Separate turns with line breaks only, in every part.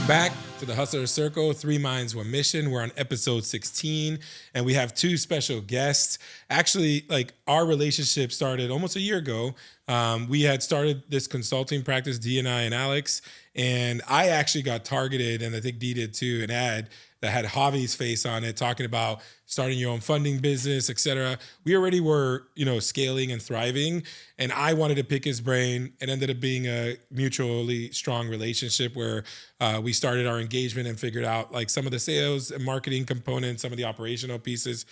Welcome back to the Hustler Circle, 3 Minds, 1 Mission. We're on episode 16, and we have 2 special guests. Actually, our relationship started almost a year ago. We had started this consulting practice, D and I and Alex, and I actually got targeted, and I think Dee did too, an ad that had Javi's face on it, talking about starting your own funding business, et cetera. We already were, scaling and thriving, and I wanted to pick his brain. It ended up being a mutually strong relationship where we started our engagement and figured out some of the sales and marketing components, some of the operational pieces.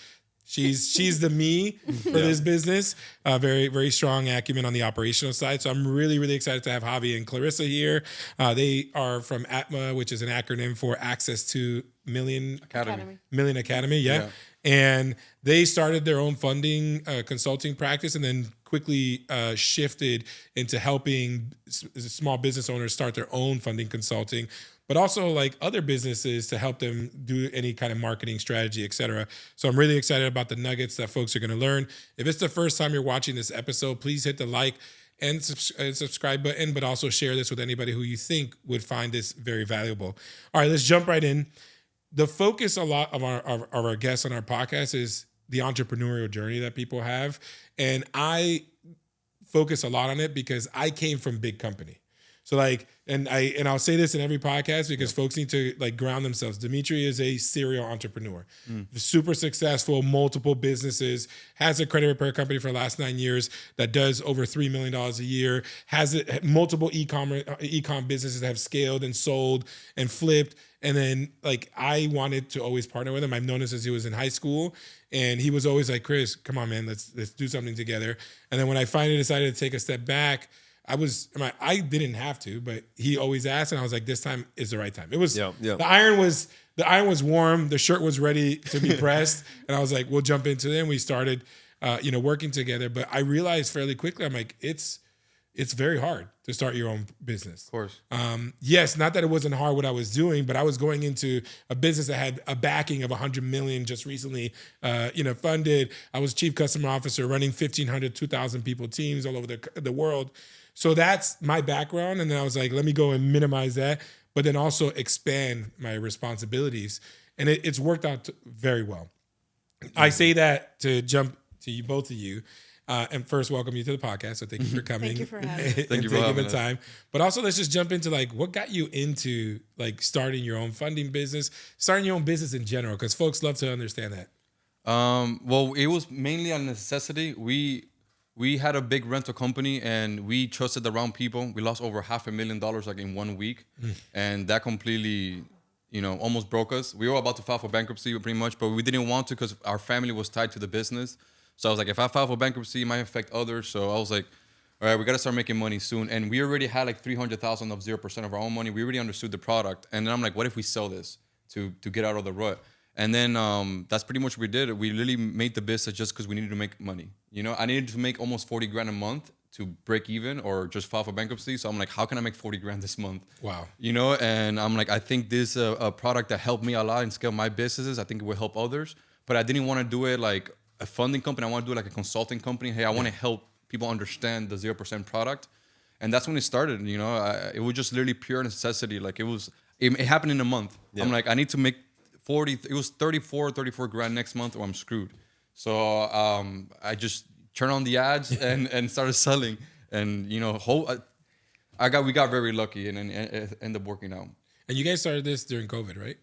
She's the me for this business. Very, very strong acumen on the operational side. So I'm really, really excited to have Javi and Clarissa here. They are from ATMA, which is an acronym for Access to Million Academy. Yeah. And they started their own funding consulting practice and then quickly shifted into helping small business owners start their own funding consulting, but also other businesses to help them do any kind of marketing strategy, et cetera. So I'm really excited about the nuggets that folks are going to learn. If it's the first time you're watching this episode, please hit the like and subscribe button, but also share this with anybody who you think would find this very valuable. All right, let's jump right in. The focus a lot of our guests on our podcast is the entrepreneurial journey that people have. And I focus a lot on it because I came from big company. So and I'll say this in every podcast because folks need to ground themselves. Dimitri is a serial entrepreneur, super successful, multiple businesses, has a credit repair company for the last 9 years that does over $3 million a year, has multiple e-com businesses that have scaled and sold and flipped. And then I wanted to always partner with him. I've known him since he was in high school. And he was always like, Chris, come on, man, let's do something together. And then when I finally decided to take a step back, I didn't have to, but he always asked, and I was like, this time is the right time. It was the iron was warm, the shirt was ready to be pressed, and I was like, we'll jump into it. And we started working together. But I realized fairly quickly, I'm like, it's very hard to start your own business.
Of course.
Yes, not that it wasn't hard what I was doing, but I was going into a business that had a backing of $100 million just recently, funded. I was chief customer officer running 1,500, 2,000 people teams all over the world. So that's my background. And then I was like, let me go and minimize that, but then also expand my responsibilities. And it's worked out very well. I say that to jump to you, both of you. And first, welcome you to the podcast. So thank you for coming.
Thank you for having me.
Thank you for having
the time. But also, let's just jump into what got you into starting your own funding business, starting your own business in general, because folks love to understand that.
Well, it was mainly a necessity. We had a big rental company and we trusted the wrong people. We lost over $500,000 in 1 week, and that completely, almost broke us. We were about to file for bankruptcy pretty much, but we didn't want to because our family was tied to the business. So I was like, if I file for bankruptcy, it might affect others. So I was like, all right, we got to start making money soon. And we already had $300,000 of 0% of our own money. We already understood the product. And then I'm like, what if we sell this to get out of the rut? And then that's pretty much what we did. We literally made the business just because we needed to make money. I needed to make almost $40,000 a month to break even or just file for bankruptcy. So I'm like, how can I make $40,000 this month?
Wow.
And I'm like, I think this is a product that helped me a lot and scale my businesses. I think it will help others. But I didn't want to do it like a funding company. I want to do it like a consulting company. Hey, I want to help people understand the 0% product. And that's when it started. It was just literally pure necessity. It happened in a month. Yeah. I'm like, I need to make 40, it was 34 grand next month or I'm screwed. So I just turned on the ads and started selling. And, we got very lucky and it ended up working out.
And you guys started this during COVID, right?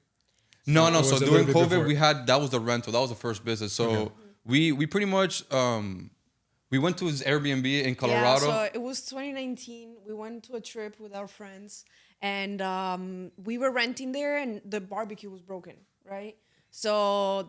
No. So during COVID, that was the rental. That was the first business. So we pretty much, we went to his Airbnb in Colorado.
Yeah, so it was 2019. We went to a trip with our friends and we were renting there and the barbecue was broken, right? So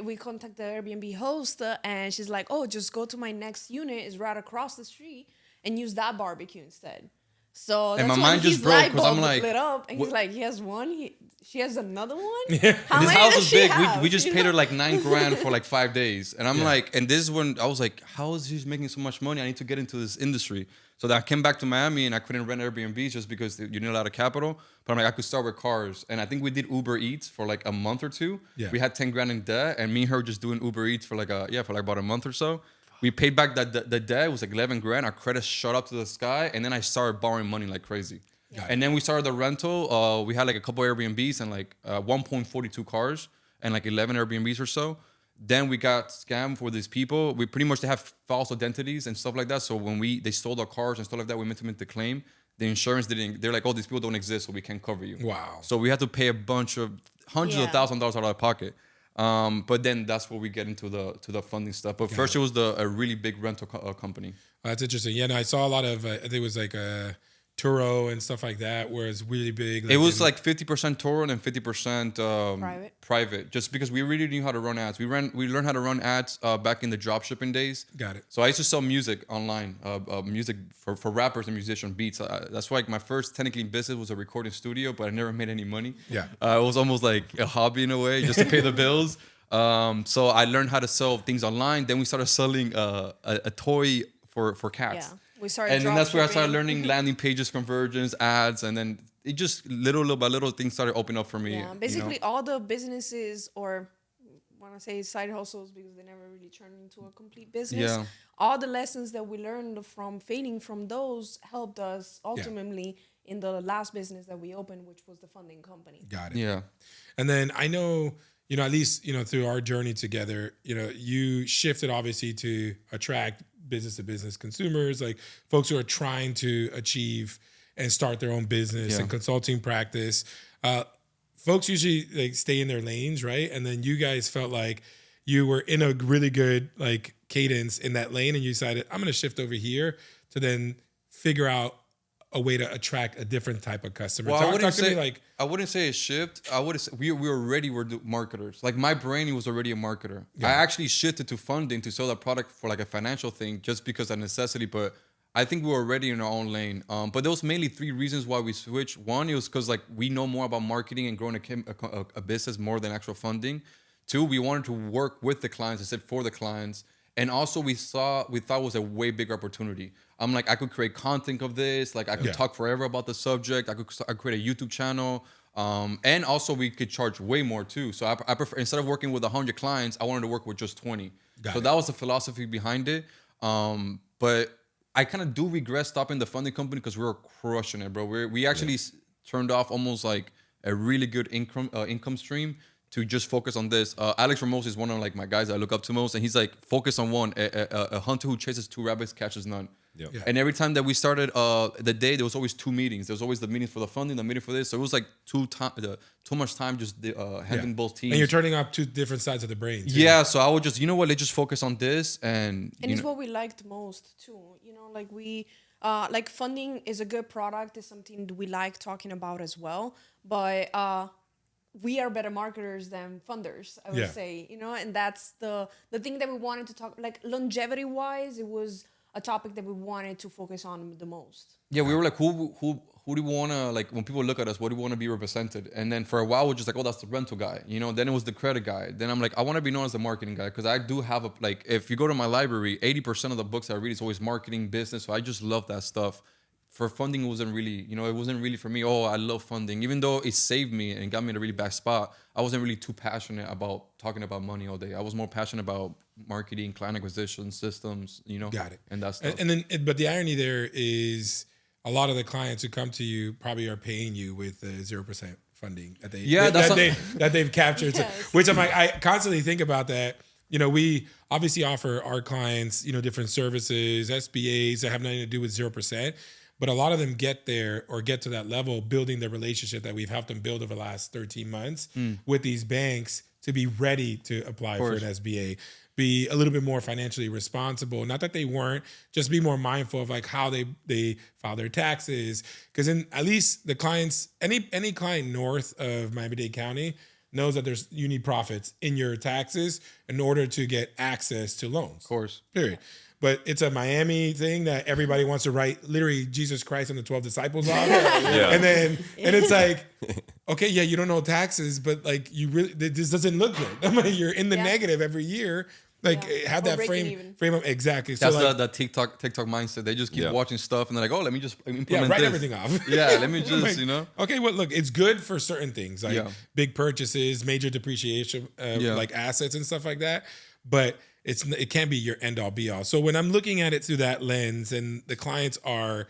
we contacted the Airbnb host and she's like, oh, just go to my next unit. It's right across the street and use that barbecue instead. So
and
that's
my mind just broke because I'm like,
lit up and he's like, he has one. She has another one.
Yeah.
How
this
many
house
does
was
she
big.
have?
We just paid her $9,000 for 5 days, and I'm like, and this is when I was like, how is she making so much money? I need to get into this industry. So then I came back to Miami and I couldn't rent Airbnbs just because you need a lot of capital. But I'm like, I could start with cars, and I think we did Uber Eats for a month or two. Yeah. We had $10,000 in debt, and me and her just doing Uber Eats for about a month or so. We paid back the debt. It was $11,000. Our credit shot up to the sky, and then I started borrowing money like crazy.
Yeah.
And then we started the rental. We had like a couple Airbnbs and like 1.42 cars and like 11 Airbnbs or so. Then we got scammed for these people. We pretty much, they have false identities and stuff like that. So when they stole our cars and stuff like that, we meant to make the claim. The insurance didn't. They're like, oh, these people don't exist, so we can't cover you.
Wow.
So we had to pay a bunch of hundreds of $1,000s out of our pocket. But then that's where we get into the funding stuff. But first, it was a really big rental company.
That's interesting. Yeah, no, I saw a lot of. I think it was like Turo and stuff like that, where it's really big.
It was like 50% Toro and 50% private, just because we really knew how to run ads. We learned how to run ads back in the drop shipping days.
Got it.
So I used to sell music online, music for rappers and musician beats. That's why my first technically business was a recording studio, but I never made any money.
Yeah.
It was almost like a hobby in a way, just to pay the bills. So I learned how to sell things online. Then we started selling a toy for cats.
Yeah. We started
And then that's where I started
dropshipping.
learning landing pages, conversions, ads, and then it just little by little things started opening up for me.
Yeah, basically all the businesses, or want to say side hustles, because they never really turned into a complete business.
Yeah.
All the lessons that we learned from failing from those helped us ultimately in the last business that we opened, which was the funding company.
Got it.
Yeah.
And then I know, at least, through our journey together, you shifted obviously to attract business to business consumers, like folks who are trying to achieve and start their own business and consulting practice. Folks usually like stay in their lanes, right? And then you guys felt like you were in a really good like cadence in that lane, and you decided, I'm going to shift over here to then figure out a way to attract a different type of customer.
Well, I wouldn't say a shift. I would say we already were marketers. Like my brain was already a marketer.
Yeah.
I actually shifted to funding to sell that product for like a financial thing, just because of necessity. But I think we were already in our own lane. But there was mainly 3 reasons why we switched. One, it was because like we know more about marketing and growing a business more than actual funding. 2, we wanted to work with the clients instead for the clients. And also we thought it was a way bigger opportunity. I'm like, I could create content of this. Like I could talk forever about the subject. I could create a YouTube channel. And also we could charge way more too. So I prefer, instead of working with 100 clients, I wanted to work with just 20. So that was the philosophy behind it. But I kind of do regret stopping the funding company because we were crushing it, bro. We actually turned off almost like a really good income stream to just focus on this. Alex Ramos is one of like my guys I look up to most, and he's like, focus on one. A hunter who chases 2 rabbits catches none.
Yeah.
And every time that we started the day, there was always 2 meetings. There was always the meeting for the funding, the meeting for this. So it was like too much time just handling both teams.
And you're turning up 2 different sides of the brain. Too.
Yeah, so I would just, let's just focus on this.
And it's what we liked most too. Like we, like funding is a good product. It's something that we like talking about as well. But we are better marketers than funders, I would say, and that's the thing that we wanted to talk, like longevity wise, it was a topic that we wanted to focus on the most.
Yeah, we were like, who do we want to, like, when people look at us, what do we want to be represented? And then for a while, we're just like, oh, that's the rental guy, then it was the credit guy. Then I'm like, I want to be known as the marketing guy, because I do have if you go to my library, 80% of the books I read is always marketing, business. So I just love that stuff. For funding, it wasn't really, it wasn't really for me. Oh, I love funding. Even though it saved me and got me in a really bad spot, I wasn't really too passionate about talking about money all day. I was more passionate about marketing, client acquisition, systems,
Got it.
and that stuff.
And then, but the irony there is a lot of the clients who come to you probably are paying you with 0% funding that they've captured.
Yes.
So, which I'm like, I constantly think about that. We obviously offer our clients, different services, SBAs that have nothing to do with 0%. But a lot of them get there or get to that level building the relationship that we've helped them build over the last 13 months with these banks to be ready to apply for an SBA, be a little bit more financially responsible. Not that they weren't, just be more mindful of like how they file their taxes. Because in at least the clients, any client north of Miami-Dade County knows that you need profits in your taxes in order to get access to loans.
Of course.
Period. But it's a Miami thing that everybody wants to write literally Jesus Christ and the 12 disciples off. And it's like, okay, yeah, you don't know taxes, but like this doesn't look good. I mean, you're in the negative every year. Like have that frame up exactly.
That's
so
the TikTok mindset. They just keep watching stuff and they're like, oh, let me just implement
write
this.
everything off.
Yeah, let me just,
like, okay, well, look, it's good for certain things like big purchases, major depreciation, like assets and stuff like that. But it can't be your end all be all. So when I'm looking at it through that lens, and the clients are,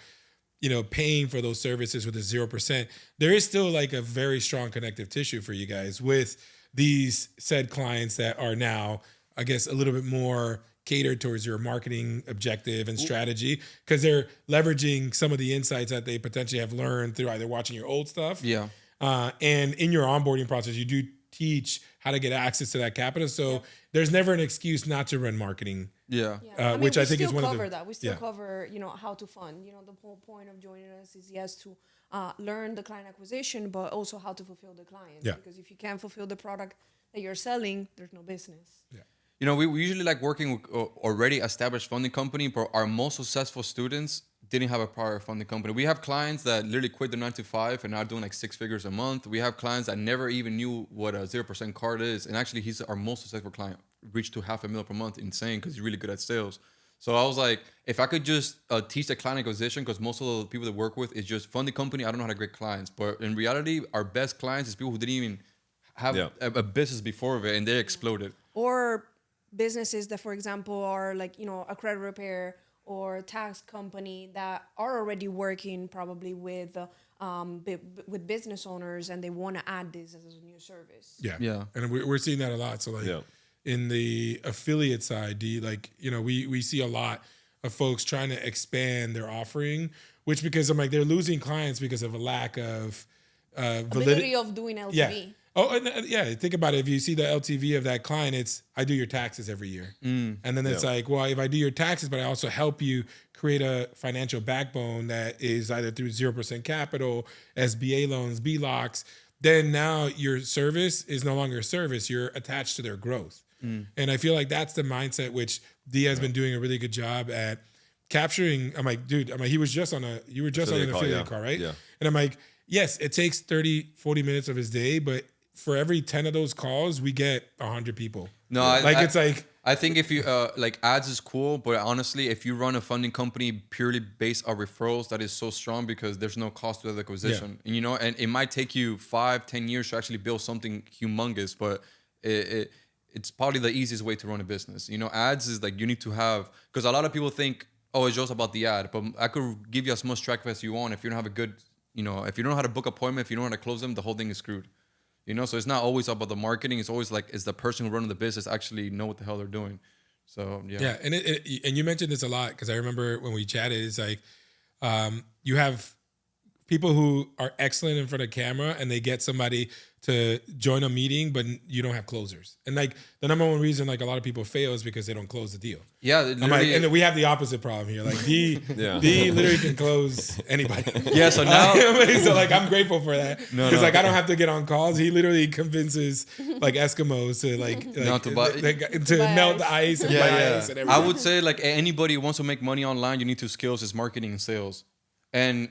paying for those services with a 0%, there is still like a very strong connective tissue for you guys with these said clients that are now, I guess, a little bit more catered towards your marketing objective and strategy, because they're leveraging some of the insights that they potentially have learned through either watching your old stuff.
Yeah.
And in your onboarding process, you do teach how to get access to that capital. So there's never an excuse not to run marketing.
Yeah.
Which
we
I think is
still
one of the-
cover that. We still
yeah.
cover, how to fund. The whole point of joining us is to learn the client acquisition, but also how to fulfill the client.
Yeah.
Because if you can't fulfill the product that you're selling, there's no business.
Yeah.
We usually like working with already established funding company, but our most successful students didn't have a prior funding company. We have clients that literally quit their 9 to 5 and are doing like 6 figures a month. We have clients that never even knew what a 0% card is. And actually, he's our most successful client, reached to $500,000 per month. Insane, because he's really good at sales. So I was like, if I could just teach the client acquisition, because most of the people that work with is just funding company, I don't know how to get clients. But in reality, our best clients is people who didn't even have a business before of it, and they exploded.
Or businesses that, for example, are like, a credit repair or tax company that are already working probably with business owners, and they want to add this as a new service.
Yeah. And we're seeing that a lot. So like in the affiliate side, we see a lot of folks trying to expand their offering, which because I'm like, they're losing clients because of a lack of
Ability of doing LTV.
Yeah. Oh, and think about it. If you see the LTV of that client, it's I do your taxes every year. And then it's like, well, if I do your taxes, but I also help you create a financial backbone that is either through 0% capital, SBA loans, BLOCs, then now your service is no longer a service. You're attached to their growth. And I feel like that's the mindset which D has been doing a really good job at capturing. I'm like, dude, you were just on an affiliate call, right?
Yeah.
And I'm like, yes, it takes 30, 40 minutes of his day, but for every 10 of those calls, we get 100 people.
No, I think if you like ads is cool, but honestly, if you run a funding company purely based on referrals, that is so strong because there's no cost to the acquisition. And and it might take you 5-10 years to actually build something humongous, but it's probably the easiest way to run a business. Ads is like you need to have, because a lot of people think, oh, it's just about the ad, but I could give you as much traffic as you want. If you don't have a good, if you don't know how to book appointment, if you don't know how to close them, the whole thing is screwed. So it's not always about the marketing. It's always like, is the person who running the business actually know what the hell they're doing? So, yeah.
Yeah, and you mentioned this a lot because I remember when we chatted, it's like you have people who are excellent in front of camera and they get somebody to join a meeting, but you don't have closers. And like the number one reason like a lot of people fail is because they don't close the deal.
Yeah.
I'm like, and we have the opposite problem here. Like D literally can close anybody.
Yeah. So now,
so like I'm grateful for that because like I don't have to get on calls. He literally convinces like Eskimos to melt the ice and buy ice and everything.
I would say like anybody who wants to make money online, you need two skills: is marketing and sales. And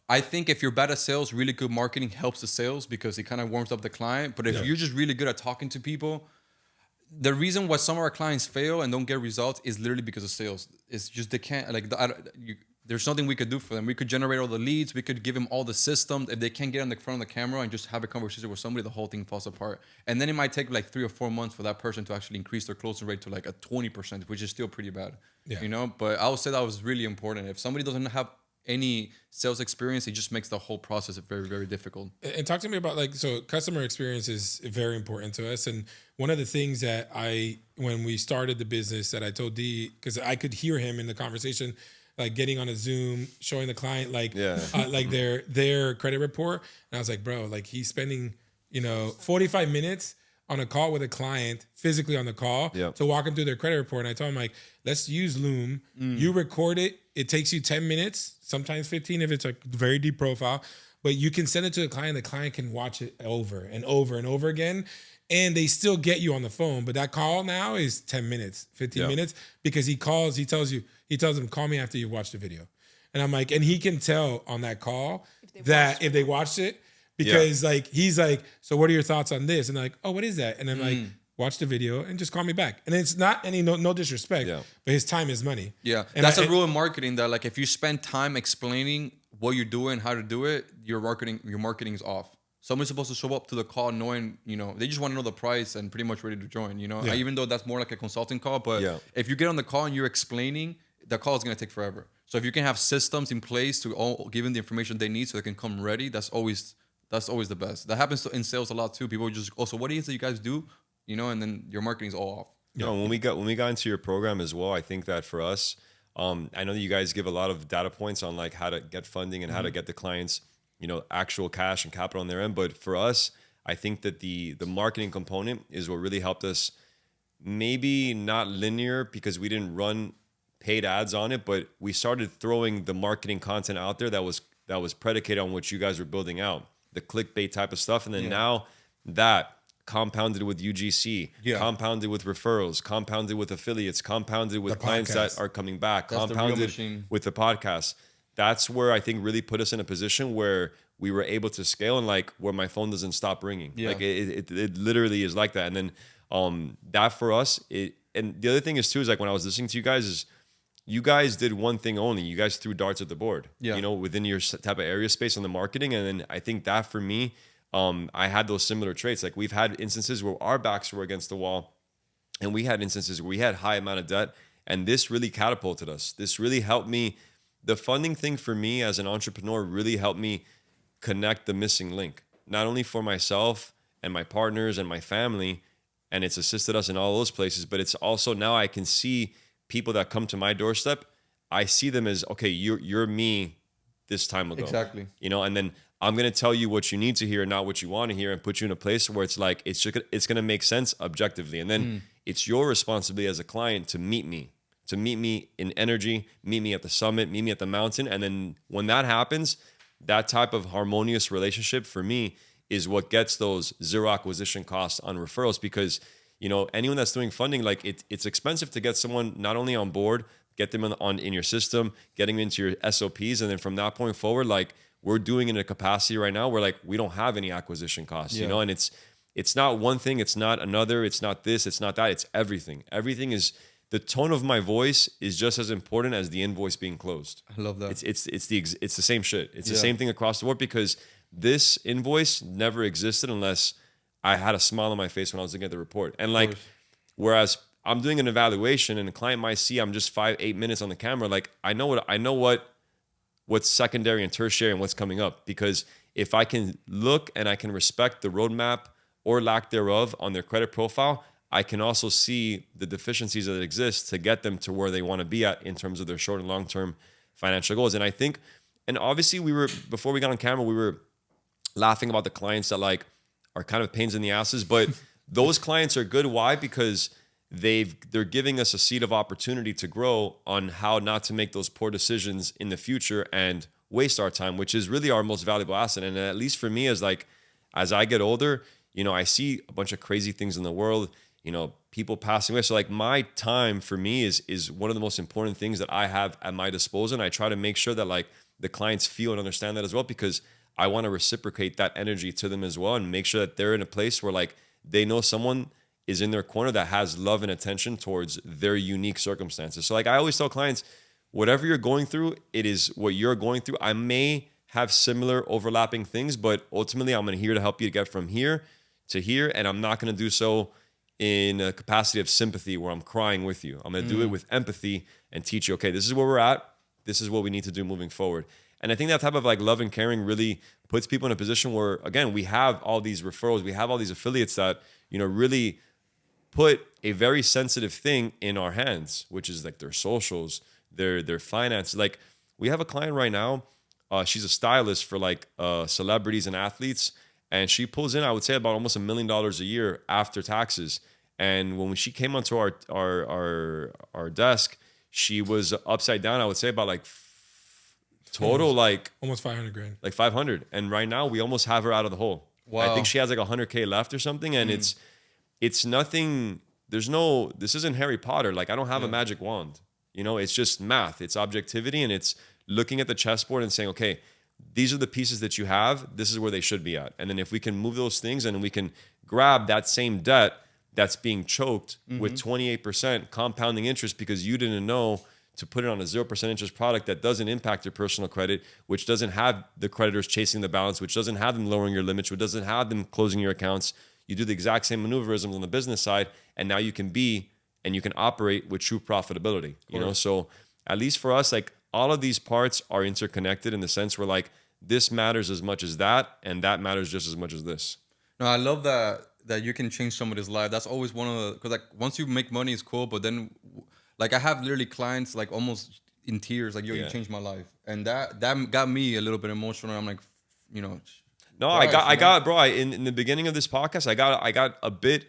I think if you're bad at sales, really good marketing helps the sales because it kind of warms up the client. But if you're just really good at talking to people, the reason why some of our clients fail and don't get results is literally because of sales. It's just they can't there's nothing we could do for them. We could generate all the leads. We could give them all the systems. If they can't get on the front of the camera and just have a conversation with somebody, the whole thing falls apart. And then it might take like 3 or 4 months for that person to actually increase their closing rate to like a 20%, which is still pretty bad.
Yeah.
But I would say that was really important. If somebody doesn't have any sales experience, it just makes the whole process very, very difficult.
And talk to me about so customer experience is very important to us. And one of the things that when we started the business that I told D, because I could hear him in the conversation, like getting on a Zoom, showing the client like their credit report. And I was like, bro, like he's spending, 45 minutes on a call with a client, physically on the call, to walk them through their credit report. And I told him, like, let's use Loom. You record it. It takes you 10 minutes, sometimes 15 if it's a very deep profile. But you can send it to the client. The client can watch it over and over and over again. And they still get you on the phone. But that call now is 10 minutes, 15 minutes. Because he tells them, call me after you watch the video. And I'm like, and he can tell on that call if they watched it. Because like he's like, so what are your thoughts on this? And they're like, oh, what is that? And I'm like, watch the video and just call me back. And it's not any no disrespect, but his time is money.
Yeah, and that's a rule in marketing that like if you spend time explaining what you're doing, how to do it, your marketing is off. Somebody's supposed to show up to the call knowing, they just want to know the price and pretty much ready to join. Even though that's more like a consulting call, but if you get on the call and you're explaining, the call is gonna take forever. So if you can have systems in place to all give them the information they need so they can come ready, that's always the best. That happens in sales a lot too. People just, oh, so what is it you guys do? And then your marketing's all off.
No, when we got into your program as well, I think that for us, I know that you guys give a lot of data points on like how to get funding and how to get the clients, actual cash and capital on their end. But for us, I think that the marketing component is what really helped us. Maybe not linear because we didn't run paid ads on it, but we started throwing the marketing content out there that was predicated on what you guys were building out, the clickbait type of stuff, and then now that compounded with UGC, compounded with referrals, compounded with affiliates, compounded with clients that are coming back, compounded with the podcast. That's where I think really put us in a position where we were able to scale and like where my phone doesn't stop ringing. Like it literally is like that. And then that for us, and the other thing is too, is like when I was listening to you guys is you guys did one thing only. You guys threw darts at the board, within your type of area space on the marketing. And then I think that for me, I had those similar traits. Like we've had instances where our backs were against the wall and we had instances where we had high amount of debt, and this really catapulted us. This really helped me. The funding thing for me as an entrepreneur really helped me connect the missing link, not only for myself and my partners and my family, and it's assisted us in all those places, but it's also now I can see people that come to my doorstep. I see them as, okay, you're me this time ago.
Exactly.
And then I'm going to tell you what you need to hear, not what you want to hear, and put you in a place where it's like, it's going to make sense objectively. And then it's your responsibility as a client to meet me in energy, meet me at the summit, meet me at the mountain. And then when that happens, that type of harmonious relationship for me is what gets those zero acquisition costs on referrals, because, anyone that's doing funding, like it's expensive to get someone not only on board, get them in your system, getting into your SOPs. And then from that point forward, like, we're doing in a capacity right now where like we don't have any acquisition costs, and it's not one thing, it's not another, it's not this, it's not that, it's everything. Everything is, the tone of my voice is just as important as the invoice being closed.
I love that.
It's the same shit. It's the same thing across the board, because this invoice never existed unless I had a smile on my face when I was looking at the report. And like, whereas I'm doing an evaluation and the client might see I'm just 5-8 minutes on the camera, like I know what's secondary and tertiary and what's coming up, because if I can look and I can respect the roadmap or lack thereof on their credit profile, I can also see the deficiencies that exist to get them to where they want to be at in terms of their short and long-term financial goals. And I think, and obviously before we got on camera, we were laughing about the clients that like are kind of pains in the asses, but those clients are good. Why? Because they're giving us a seed of opportunity to grow on how not to make those poor decisions in the future and waste our time, which is really our most valuable asset. And at least for me, as I get older, I see a bunch of crazy things in the world, people passing away. So like my time for me is one of the most important things that I have at my disposal. And I try to make sure that like the clients feel and understand that as well, because I want to reciprocate that energy to them as well and make sure that they're in a place where like they know someone is in their corner that has love and attention towards their unique circumstances. So like I always tell clients, whatever you're going through, it is what you're going through. I may have similar overlapping things, but ultimately I'm here to help you to get from here to here. And I'm not going to do so in a capacity of sympathy where I'm crying with you. I'm going to do it with empathy and teach you, okay, this is where we're at. This is what we need to do moving forward. And I think that type of like love and caring really puts people in a position where, again, we have all these referrals, we have all these affiliates that, really put a very sensitive thing in our hands, which is like their socials, their finances. Like we have a client right now, she's a stylist for like celebrities and athletes, and she pulls in, I would say, about almost $1 million a year after taxes. And when she came onto our desk, she was upside down, I would say, about like total like
almost 500 grand,
like 500. And right now we almost have her out of the hole.
Wow.
I think she has like 100K left or something. And it's nothing. This isn't Harry Potter. Like I don't have a magic wand, it's just math. It's objectivity. And it's looking at the chessboard and saying, okay, these are the pieces that you have. This is where they should be at. And then if we can move those things and we can grab that same debt that's being choked with 28% compounding interest because you didn't know to put it on a 0% interest product that doesn't impact your personal credit, which doesn't have the creditors chasing the balance, which doesn't have them lowering your limits, which doesn't have them closing your accounts. You do the exact same maneuverisms on the business side, and now you can operate with true profitability. So at least for us, like all of these parts are interconnected in the sense where like this matters as much as that, and that matters just as much as this.
No, I love that you can change somebody's life. That's always one of the, because like once you make money, it's cool, but then like I have literally clients like almost in tears, like, yo, you changed my life, and that got me a little bit emotional. I'm like, you know.
No, I got, bro. In the beginning of this podcast, I got a bit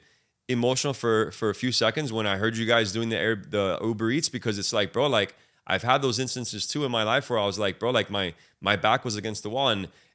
emotional for a few seconds when I heard you guys doing the Uber Eats, because it's like, bro, like I've had those instances too in my life where I was like, bro, like my back was against the wall,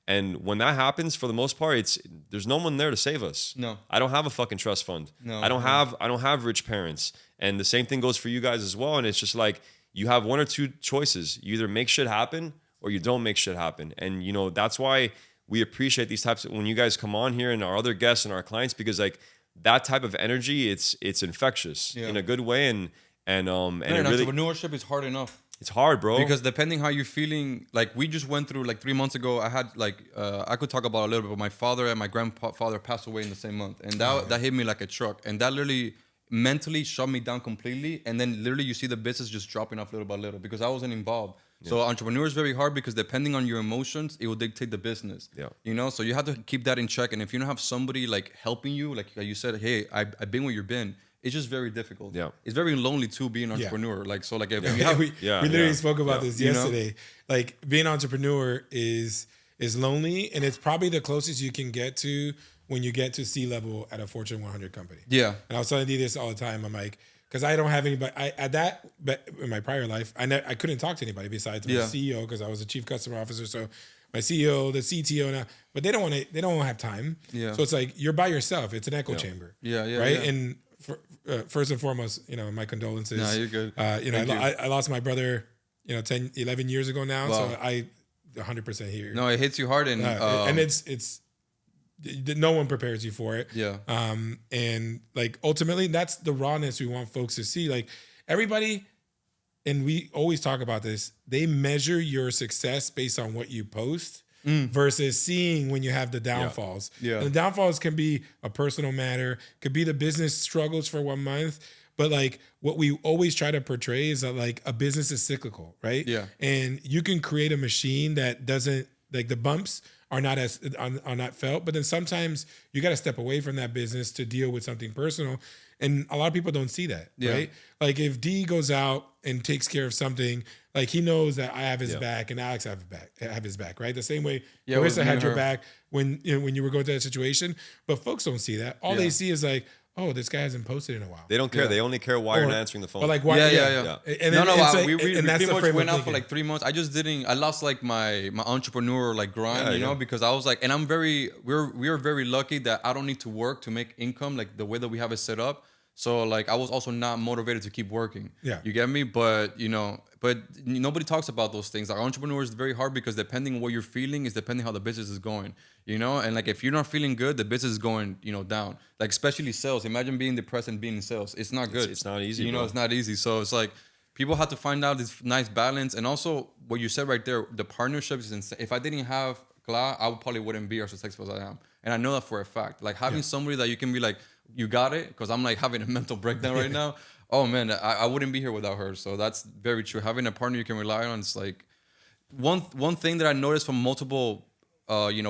and when that happens, for the most part, there's no one there to save us.
No,
I don't have a fucking trust fund.
No,
I don't have rich parents, and the same thing goes for you guys as well. And it's just like you have one or two choices: you either make shit happen or you don't make shit happen. And you know that's why we appreciate these types of, when you guys come on here and our other guests and our clients, because like that type of energy, it's infectious in a good way, and it really,
entrepreneurship is hard enough.
It's hard, bro.
Because depending how you're feeling, like we just went through like 3 months ago, I had like I could talk about a little bit, but my father and my grandfather passed away in the same month, and that hit me like a truck, and that literally mentally shut me down completely. And then literally you see the business just dropping off little by little because I wasn't involved. So entrepreneur is very hard because depending on your emotions, it will dictate the business.
Yeah.
You know, so you have to keep that in check. And if you don't have somebody like helping you, like you said, hey, I've been where you've been. It's just very difficult. Yeah. It's very lonely too being an entrepreneur. Like, so like if you have,
we literally spoke about this yesterday. You know? Like being an entrepreneur is lonely, and it's probably the closest you can get to when you get to C-level at a Fortune 100 company.
Yeah.
And I was telling you this all the time. I'm like, because I don't have anybody. But in my prior life, I couldn't talk to anybody besides my CEO, because I was a chief customer officer. So my CEO, the CTO now, but they don't have time. Yeah. So it's like you're by yourself. It's an echo chamber.
Yeah.
Right.
Yeah.
And first and foremost, you know, my condolences.
No, you're good.
You know, I lost my brother, you know, 10, 11 years ago now. Wow. So I 100% here.
No, it hits you hard, and
it's no one prepares you for it.
Yeah.
And like ultimately, that's the rawness we want folks to see. Like everybody, and we always talk about this, they measure your success based on what you post. Versus seeing when you have the downfalls. Yeah. And the downfalls can be a personal matter, could be the business struggles for 1 month. But like what we always try to portray is that like a business is cyclical, right?
Yeah.
And you can create a machine that doesn't, like the bumps are not felt, but then sometimes you got to step away from that business to deal with something personal. And a lot of people don't see that, right? Like if D goes out and takes care of something, like he knows that I have his back and Alex have his back, right? The same way Clarissa had your back when you were going through that situation. But folks don't see that. All they see is like, oh, this guy hasn't posted in a while.
They don't care. They only care why you're not answering the phone.
Or like why?
Yeah.
And then we
pretty much went out for like 3 months. I lost like my entrepreneur like grind, you know, because I was like, and we're very lucky that I don't need to work to make income like the way that we have it set up. So like I was also not motivated to keep working. Yeah. You get me? But nobody talks about those things. Like entrepreneur is very hard because depending on what you're feeling is depending how the business is going. You know, and like if you're not feeling good, the business is going, you know, down. Like especially sales. Imagine being depressed and being in sales. It's not good.
It's not easy.
You know, it's not easy. So it's like people have to find out this nice balance. And also what you said right there, the partnerships is insane. If I didn't have Cla, I probably wouldn't be as successful as I am. And I know that for a fact. Like having somebody that you can be like, you got it, because I'm like having a mental breakdown right now. Oh man, I wouldn't be here without her. So that's very true. Having a partner you can rely on is like one thing that I noticed from multiple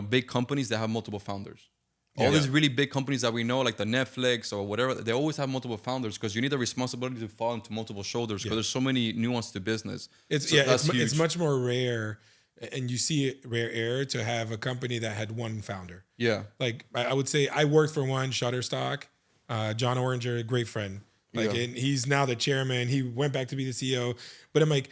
big companies that have multiple founders. All these really big companies that we know, like the Netflix or whatever, they always have multiple founders because you need the responsibility to fall into multiple shoulders because there's so many nuance to business.
It's much more rare, and you see it rare air to have a company that had one founder. Yeah. Like I would say I worked for one, Shutterstock, John Oringer, a great friend. Like and he's now the chairman. He went back to be the CEO. But I'm like,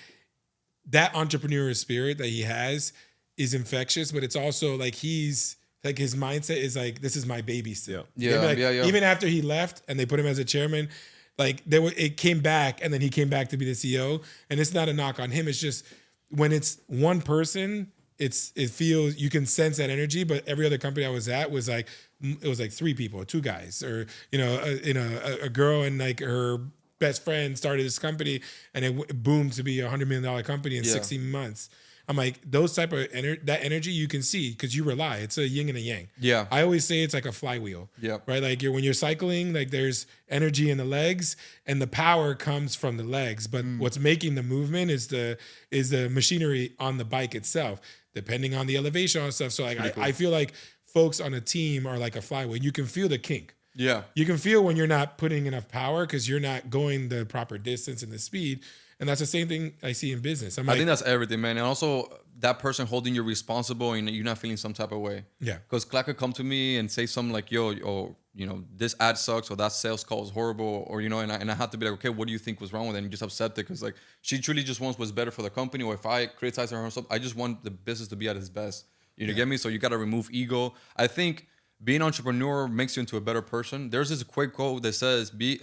that entrepreneurial spirit that he has is infectious, but it's also like he's like his mindset is like, this is my baby still. Even after he left and they put him as a chairman, like it came back and then he came back to be the CEO. And it's not a knock on him. It's just when it's one person, it feels, you can sense that energy. But every other company I was at was like, it was like 3 people, 2 guys, or a girl and like her best friend started this company and it boomed to be $100 million company in 16 months. I'm like, those type of that energy you can see because you rely. It's a yin and a yang.
Yeah.
I always say it's like a flywheel.
Yeah.
Right. Like when you're cycling, like there's energy in the legs and the power comes from the legs. But what's making the movement is the machinery on the bike itself, depending on the elevation and stuff. So like I feel like folks on a team are like a flywheel. You can feel the kink.
Yeah.
You can feel when you're not putting enough power because you're not going the proper distance and the speed. And that's the same thing I see in business.
I think that's everything, man. And also that person holding you responsible and you're not feeling some type of way.
Yeah.
Because Clark could come to me and say something like, yo, you know, this ad sucks or that sales call is horrible. Or, you know, and I have to be like, okay, what do you think was wrong with it? And you just accept it because like she truly just wants what's better for the company. Or if I criticize her or something, I just want the business to be at its best. You know, get me? So you got to remove ego. I think being an entrepreneur makes you into a better person. There's this quick quote that says, make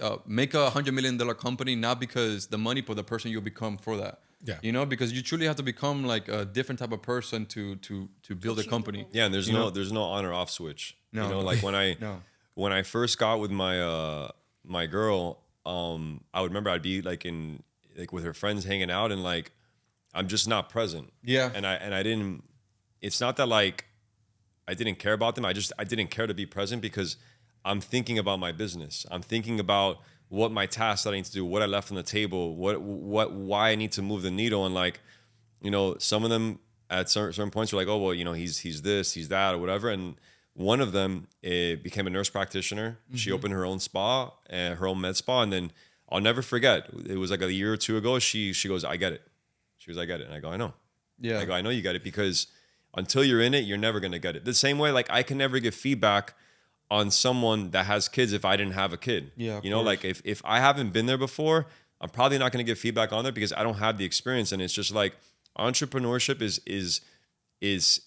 a $100 million company, not because the money, but the person you'll become for that.
Yeah.
You know, because you truly have to become like a different type of person to build a company.
Yeah, and there's no on or off switch.
No.
You know, like when I
No.
when I first got with my my girl, I would remember I'd be like with her friends hanging out and like I'm just not present.
Yeah.
And I didn't, it's not that like I didn't care about them. I didn't care to be present because I'm thinking about my business. I'm thinking about what my tasks that I need to do, what I left on the table, why I need to move the needle. And like, you know, some of them at certain points were like, oh, well, you know, he's this, he's that, or whatever. And one of them became a nurse practitioner. Mm-hmm. She opened her own spa, her own med spa. And then I'll never forget, it was like a year or two ago. She goes, I get it. She goes, I get it. And I go, I know.
Yeah.
I go, I know you get it because until you're in it, you're never going to get it. The same way, like I can never give feedback on someone that has kids if I didn't have a kid.
Yeah,
you know, like if I haven't been there before, I'm probably not going to give feedback on there because I don't have the experience. And it's just like entrepreneurship is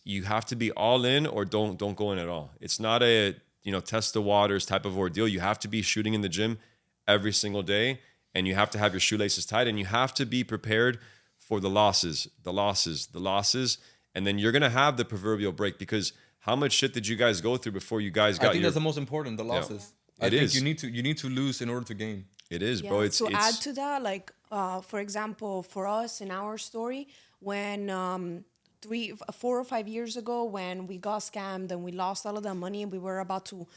you have to be all in or don't go in at all. It's not a, you know, test the waters type of ordeal. You have to be shooting in the gym every single day and you have to have your shoelaces tied and you have to be prepared for the losses. And then you're going to have the proverbial break because how much shit did you guys go through before you guys got
I think that's the most important, the losses.
Yeah.
I think you need to lose in order to gain.
It is,
Yeah.
bro.
To add to that, like for example, for us in our story, when 4 or 5 years ago, when we got scammed and we lost all of that money and we were about to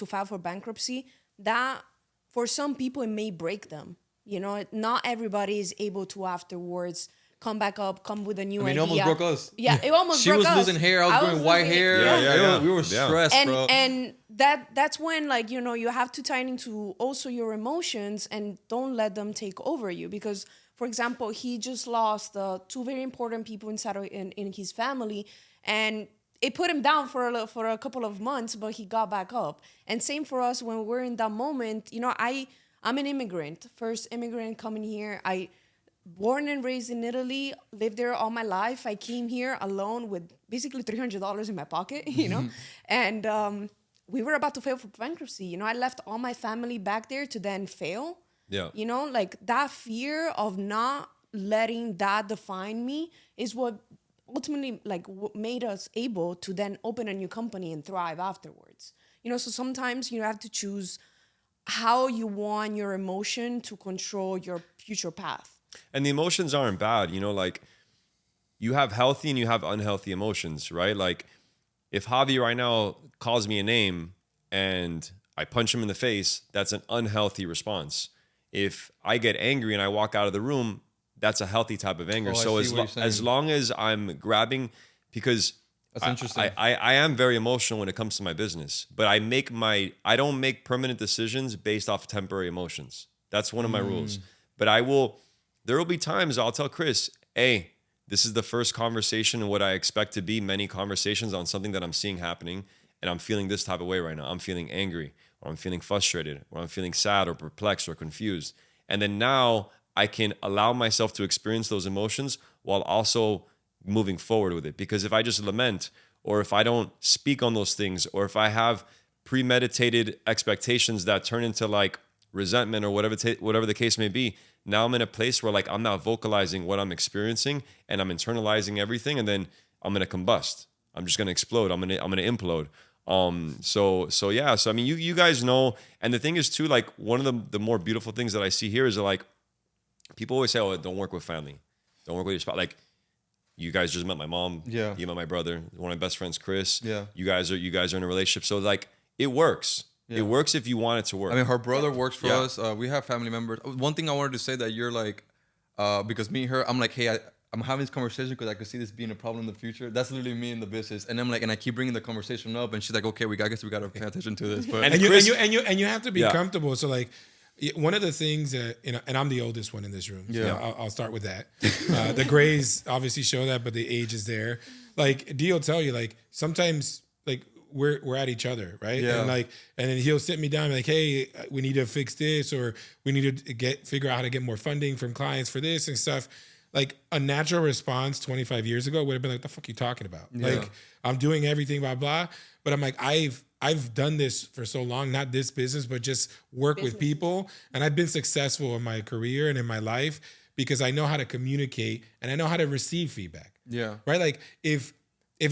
file for bankruptcy, that for some people it may break them. You know, not everybody is able to afterwards come back up, come with a new idea.
It almost broke us.
Yeah, it almost
she
broke us.
was losing hair. I was growing white hair.
Yeah.
We were stressed, bro.
And that's when, like, you know, you have to tie into also your emotions and don't let them take over you. Because, for example, he just lost 2 very important people in his family, and it put him down for a couple of months, but he got back up. And same for us when we're in that moment. You know, I'm an immigrant, first immigrant coming here. Born and raised in Italy, lived there all my life. I came here alone with basically $300 in my pocket, you know? And we were about to fail for bankruptcy. You know, I left all my family back there to then fail.
Yeah.
You know, like that fear of not letting that define me is what ultimately like what made us able to then open a new company and thrive afterwards. You know, so sometimes you have to choose how you want your emotion to control your future path.
And the emotions aren't bad, you know, like you have healthy and you have unhealthy emotions, right? Like if Javi right now calls me a name and I punch him in the face, that's an unhealthy response. If I get angry and I walk out of the room, that's a healthy type of anger. So as long as I'm grabbing, because
that's interesting.
I am very emotional when it comes to my business, but I don't make permanent decisions based off temporary emotions. That's one of my rules. But there will be times I'll tell Chris, hey, this is the first conversation and what I expect to be many conversations on something that I'm seeing happening. And I'm feeling this type of way right now. I'm feeling angry or I'm feeling frustrated or I'm feeling sad or perplexed or confused. And then now I can allow myself to experience those emotions while also moving forward with it. Because if I just lament or if I don't speak on those things or if I have premeditated expectations that turn into like resentment or whatever the case may be, now I'm in a place where like I'm not vocalizing what I'm experiencing and I'm internalizing everything, and then I'm gonna combust. I'm just gonna explode. I'm gonna implode. So yeah. So I mean, you guys know, and the thing is too, like one of the more beautiful things that I see here is that, like people always say, "Oh, don't work with family, don't work with your spouse." Like you guys just met my mom.
Yeah.
You met my brother, one of my best friends, Chris.
Yeah.
You guys are in a relationship. So like it works.
Yeah.
It works if you want it to work.
I mean, her brother works for
Yeah.
us. We have family members. One thing I wanted to say that you're like, because me and her, I'm like, hey, I'm having this conversation because I could see this being a problem in the future. That's literally me in the business, and I'm like, and I keep bringing the conversation up, and she's like, okay, I guess we gotta pay attention to this. But
And
Chris-
you have to be
Yeah.
comfortable. So like, one of the things that and I'm the oldest one in this room. So
Yeah.
I'll start with that. The grays obviously show that, but the age is there. Like D will tell you, like sometimes like we're at each other, right?
Yeah.
And then he'll sit me down like, hey, we need to fix this, or we need to figure out how to get more funding from clients for this and stuff. Like a natural response 25 years ago would have been like, the fuck you talking about?
Yeah.
Like I'm doing everything, blah, blah. But I'm like, I've done this for so long, not this business, but just work with people. And I've been successful in my career and in my life because I know how to communicate and I know how to receive feedback.
yeah,
Right? Like if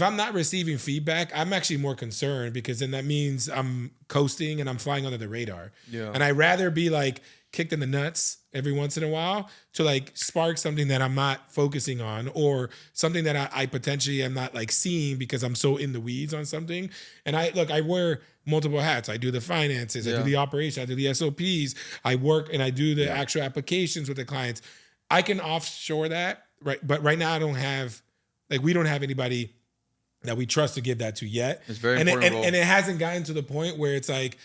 I'm not receiving feedback, I'm actually more concerned because then that means I'm coasting and I'm flying under the radar.
Yeah.
And I'd rather be like kicked in the nuts every once in a while to like spark something that I'm not focusing on, or something that I potentially am not like seeing because I'm so in the weeds on something. And I wear multiple hats. I do the finances, I
Yeah.
do the operation, I do the SOPs, I work and I do the actual applications with the clients. I can offshore that, right? But right now we don't have anybody that we trust to give that to yet.
It's very
and
important role.
and it hasn't gotten to the point where it's like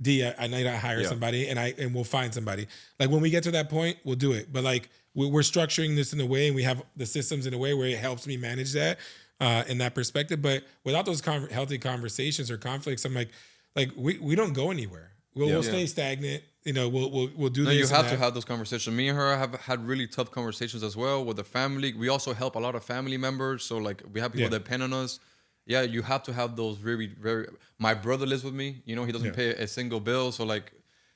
D, I need to hire
Yeah.
somebody and we'll find somebody. Like when we get to that point, we'll do it. But like we're structuring this in a way, and we have the systems in a way where it helps me manage that in that perspective. But without those healthy conversations or conflicts, I'm like we don't go anywhere. We'll stay stagnant. You know, we'll do
no,
this.
you
and
have to
that.
have those conversations. Me and her have had really tough conversations as well with the family. We also help a lot of family members, so like we have people
Yeah.
that depend on us. Yeah, you have to have those very, very. My brother lives with me. You know, he doesn't pay a single bill. So like,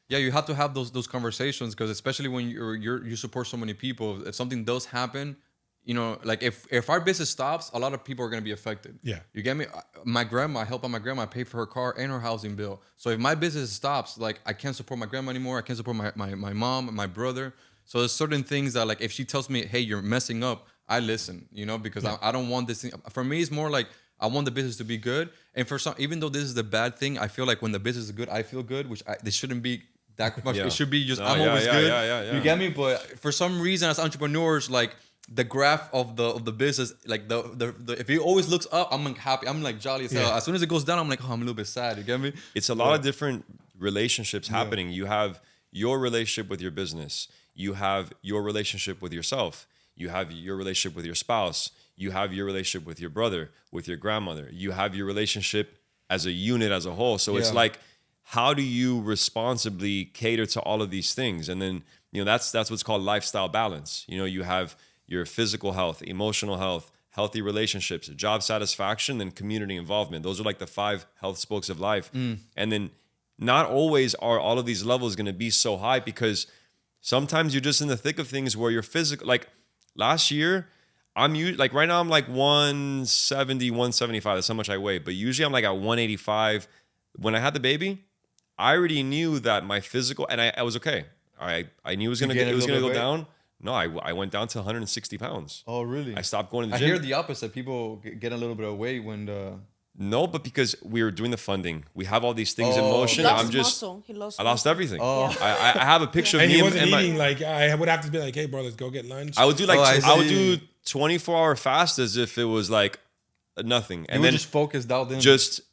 yeah, you have to have those conversations, because especially when you support so many people, if something does happen, you know, like if our business stops, a lot of people are gonna be affected.
Yeah.
You get me? My grandma, I help out my grandma, I pay for her car and her housing bill. So if my business stops, like I can't support my grandma anymore. I can't support my mom, my brother. So there's certain things that like if she tells me, hey, you're messing up, I listen, you know, because I don't want this thing. For me, it's more like I want the business to be good. And for some, even though this is the bad thing, I feel like when the business is good, I feel good, which this shouldn't be that much.
Yeah.
It should be just,
No,
I'm
yeah,
always
yeah,
good.
yeah.
You get me? But for some reason, as entrepreneurs, like the graph of the business, like the if it always looks up, I'm like happy. I'm like jolly as hell.
Yeah.
As soon as it goes down, I'm like, oh, I'm a little bit sad. You get me?
It's a lot of different relationships happening. You have your relationship with your business. You have your relationship with yourself. You have your relationship with your spouse. You have your relationship with your brother, with your grandmother. You have your relationship as a unit, as a whole. So it's
Yeah.
like, how do you responsibly cater to all of these things? And then, you know, that's what's called lifestyle balance. You know, you have your physical health, emotional health, healthy relationships, job satisfaction, and community involvement. Those are like the 5 health spokes of life. And then not always are all of these levels going to be so high, because sometimes you're just in the thick of things where you're physical. Like last year, like right now I'm like 170, 175. That's how much I weigh. But usually I'm like at 185. When I had the baby, I already knew that my physical, and I was okay. I knew it was gonna
gained a little
go
bit of weight?
down. No, I went down to 160 pounds.
Oh, really?
I stopped going to the
I
gym.
hear the opposite. People get a little bit of weight when the.
No, but because we were doing the funding, we have all these things in
Oh,
motion.
Lost
I'm just,
muscle. He lost
I lost
muscle.
everything.
Oh.
I have a picture of
And
me
he
and,
wasn't
and my.
eating. Like I would have to be like, hey, bro, let's go get lunch.
I would do like
Oh, I
I would
see.
do 24-hour fast as if it was like nothing,
You
and
would
then
just focus dialed in.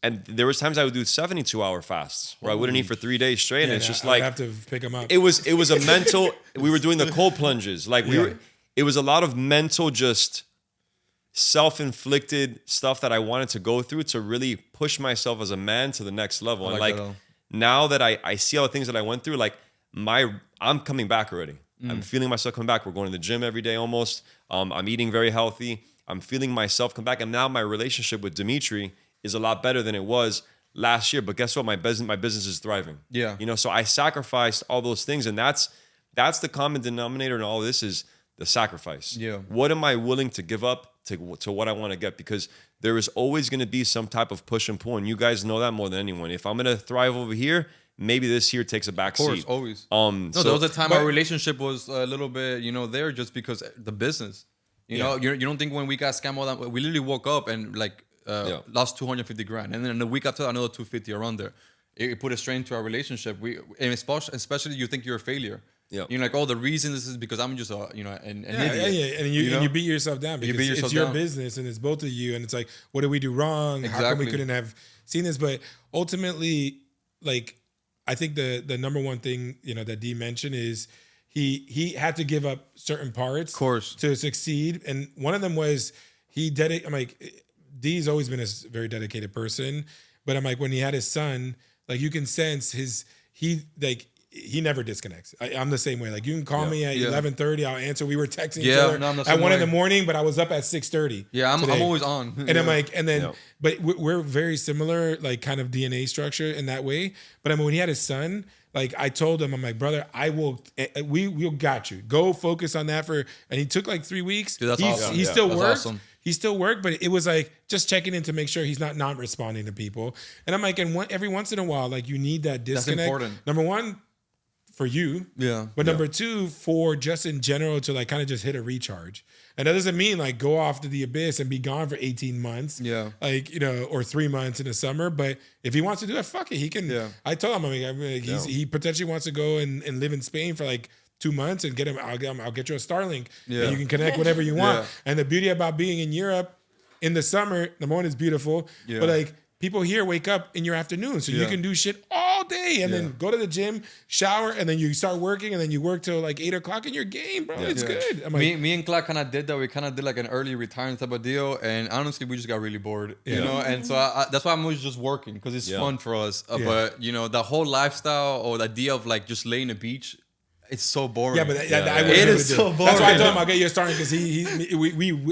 and there was times I would do 72-hour fasts where I wouldn't eat for 3 days straight, and it's just
I
like
have to pick him up.
it was a mental. We were doing the cold plunges, like we
Yeah.
were. It was a lot of mental, just self-inflicted stuff that I wanted to go through to really push myself as a man to the next level. And
like
like
that, though.
now that I see all the things that I went through, like I'm coming back already.
Mm.
I'm feeling myself come back. We're going to the gym every day almost. I'm eating very healthy. I'm feeling myself come back. And now my relationship with Dimitri is a lot better than it was last year. But guess what? My business is thriving.
Yeah.
You know, so I sacrificed all those things. And that's the common denominator in all this is the sacrifice.
Yeah.
What am I willing to give up to what I want to get? Because there is always going to be some type of push and pull. And you guys know that more than anyone. If I'm going to thrive over here, maybe this here takes a back
Of course,
seat.
always.
No,
No, there was a time
but-
our relationship was a little bit, there just because the business. You know, you don't think when we got scammed all that, we literally woke up and like lost 250 grand, and then the week after another 250 around there. It put a strain to our relationship. And especially you think you're a failure. Yeah. You're like, oh, the reason this is because I'm just an idiot.
Yeah. And you beat yourself down because it's your business and it's both of you. And it's like, what did we do wrong? Exactly. How come we couldn't have seen this? But ultimately, like, I think the number one thing, that Dee mentioned is he had to give up certain parts to succeed. And one of them was I'm like, Dee's always been a very dedicated person. But I'm like, when he had his son, like you can sense he never disconnects. I'm the same way. Like you can call me at 11:30, I'll answer. We were texting each other at 1 a.m, but I was up at 6:30.
Yeah, I'm always on.
And I'm like, but we're very similar, like kind of DNA structure in that way. But I mean, when he had his son, like I told him, I'm like, brother, we'll got you. Go focus on that and he took like 3 weeks.
Dude, that's awesome.
He still worked.
Awesome.
He still worked, but it was like just checking in to make sure he's not responding to people. And I'm like, every once in a while, like you need that disconnect.
That's important.
Number one, for you.
Yeah.
But number two, for just in general to like kind of just hit a recharge. And that doesn't mean like go off to the abyss and be gone for 18 months.
Yeah.
Like, or 3 months in the summer. But if he wants to do it, fuck it. He can. Yeah. I told him, he potentially wants to go and live in Spain for like 2 months and get him. I'll get you a Starlink. Yeah. And you can connect whatever you want. Yeah. And the beauty about being in Europe in the summer, the morning is beautiful. Yeah. But like people here wake up in your afternoon. So you can do shit all day and then go to the gym, shower, and then you start working and then you work till like 8 o'clock in your game, bro. It's good. I'm like,
me and Clark kind of did that. We kind of did like an early retirement type of deal. And honestly, we just got really bored, you know? And so that's why I'm always just working because it's fun for us. But, the whole lifestyle or the idea of like just laying the beach, it's so boring.
Yeah, but
it is so boring.
That's why I told him I'll get you starting because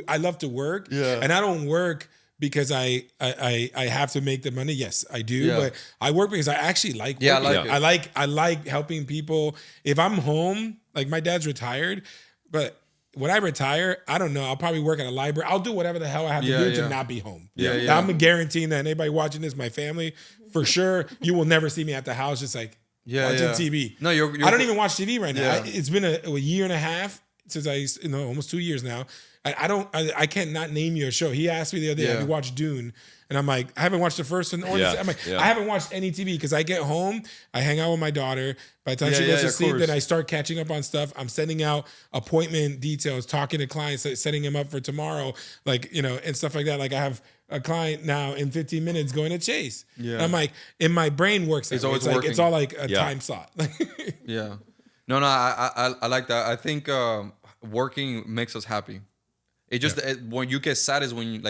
I love to work. Yeah. And I don't work because I have to make the money. Yes, I do. Yeah. But I work because I actually like working. I like helping people. If I'm home, like my dad's retired, but when I retire, I don't know. I'll probably work at a library. I'll do whatever the hell I have to do to not be home. Yeah. I'm guaranteeing that anybody watching this, my family, for sure, you will never see me at the house just like watching TV.
No,
I don't even watch TV right now. It's been a year and a half since almost 2 years now. I can't not name you a show. He asked me the other day, have you watched Dune? And I'm like, I haven't watched the first one. I'm like, I haven't watched any TV because I get home, I hang out with my daughter. By the time she goes to sleep, then I start catching up on stuff. I'm sending out appointment details, talking to clients, setting them up for tomorrow, like, and stuff like that. Like I have a client now in 15 minutes going to Chase. Yeah. And I'm like, in my brain works. It's always working. Like, it's all like a time slot.
Yeah. No, I like that. I think working makes us happy. It just when you get sad is when you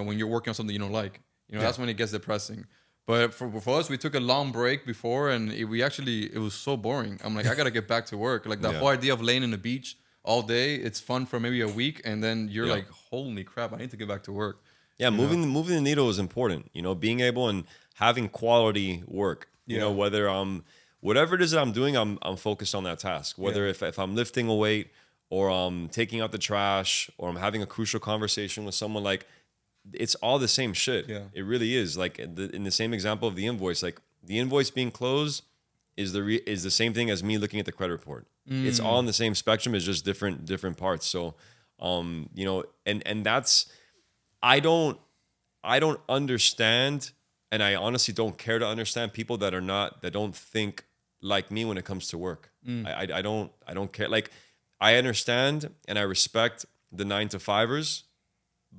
when you're working on something you don't like. That's when it gets depressing. But for us, we took a long break before, and it was so boring. I'm like, I gotta get back to work. Like the whole idea of laying in the beach all day, it's fun for maybe a week, and then you're like, holy crap, I need to get back to work.
Yeah, moving the needle is important. Being able and having quality work. Whether whatever it is that I'm doing, I'm focused on that task. Whether if I'm lifting a weight, or I'm taking out the trash, or I'm having a crucial conversation with someone, like it's all the same shit. Yeah. It really is. Like in the same example of the invoice, like the invoice being closed is the same thing as me looking at the credit report. It's all in the same spectrum. It's just different parts. So, and that's, I don't understand, and I honestly don't care to understand people that don't think like me when it comes to work. I don't care. Like, I understand and I respect the 9-to-5ers,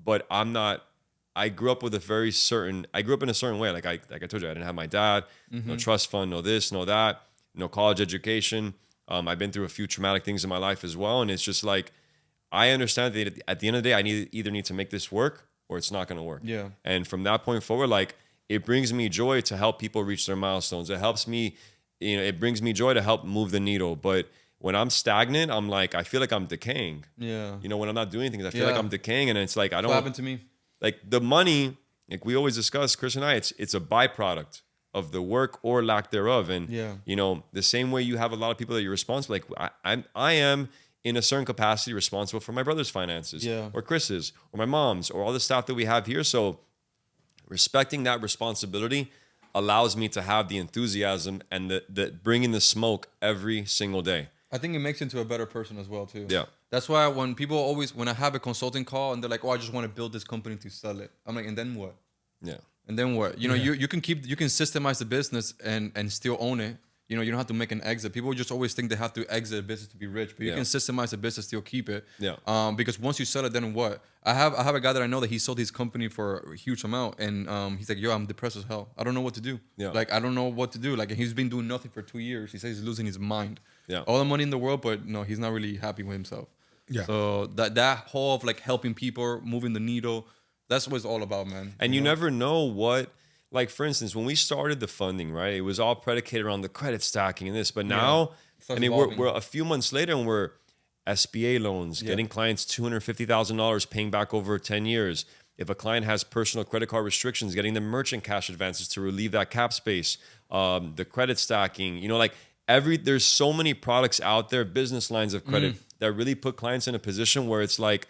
but I grew up in a certain way. Like I told you, I didn't have my dad, no trust fund, no this, no that, no college education. I've been through a few traumatic things in my life as well. And it's just like, I understand that at the end of the day, I either need to make this work or it's not going to work. Yeah. And from that point forward, like it brings me joy to help people reach their milestones. It helps me, it brings me joy to help move the needle. But when I'm stagnant, I'm like, I feel like I'm decaying. Yeah. When I'm not doing things, I feel like I'm decaying, and it's like, I don't.
What happened to me?
Like the money, like we always discuss, Chris and I, it's a byproduct of the work or lack thereof. And the same way you have a lot of people that you're responsible. Like I am in a certain capacity responsible for my brother's finances, or Chris's, or my mom's, or all the stuff that we have here. So respecting that responsibility allows me to have the enthusiasm and the bringing the smoke every single day.
I think it makes you into a better person as well too.
Yeah.
That's why when I have a consulting call and they're like, oh, I just want to build this company to sell it. I'm like, and then what?
Yeah.
And then what? You know, you can systemize the business and still own it. You know, you don't have to make an exit. People just always think they have to exit a business to be rich, but you can systemize a business, still keep it.
Yeah.
Because once you sell it, then what? I have a guy that I know that he sold his company for a huge amount, and he's like, yo, I'm depressed as hell. I don't know what to do.
Yeah.
Like, I don't know what to do. Like, he's been doing nothing for 2 years. He says he's losing his mind.
Yeah.
All the money in the world, but no, he's not really happy with himself.
Yeah.
So that whole of like helping people, moving the needle, that's what it's all about, man.
And you never know what, like for instance, when we started the funding, right, it was all predicated around the credit stacking and this. But now, I mean, we're a few months later and we're SBA loans, getting clients $250,000 paying back over 10 years. If a client has personal credit card restrictions, getting them merchant cash advances to relieve that cap space, the credit stacking, you know, like there's so many products out there, business lines of credit that really put clients in a position where it's like,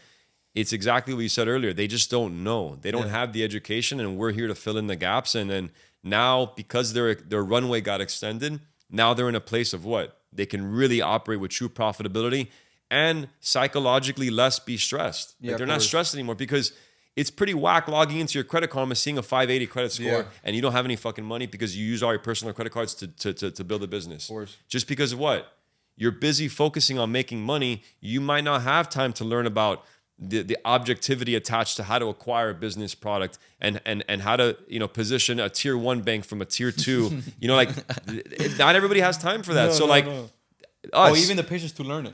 it's exactly what you said earlier. They just don't know. They don't have the education, and we're here to fill in the gaps. And then now, because their runway got extended, now they're in a place of what? They can really operate with true profitability and psychologically less be stressed. Like they're not stressed anymore, because it's pretty whack logging into your credit card and seeing a 580 credit score and you don't have any fucking money because you use all your personal credit cards to build a business. Of course. Just because of what? You're busy focusing on making money. You might not have time to learn about the objectivity attached to how to acquire a business product and how to, you know, position a tier 1 bank from a tier 2. You know, like not everybody has time for that. Us,
even the patience to learn it.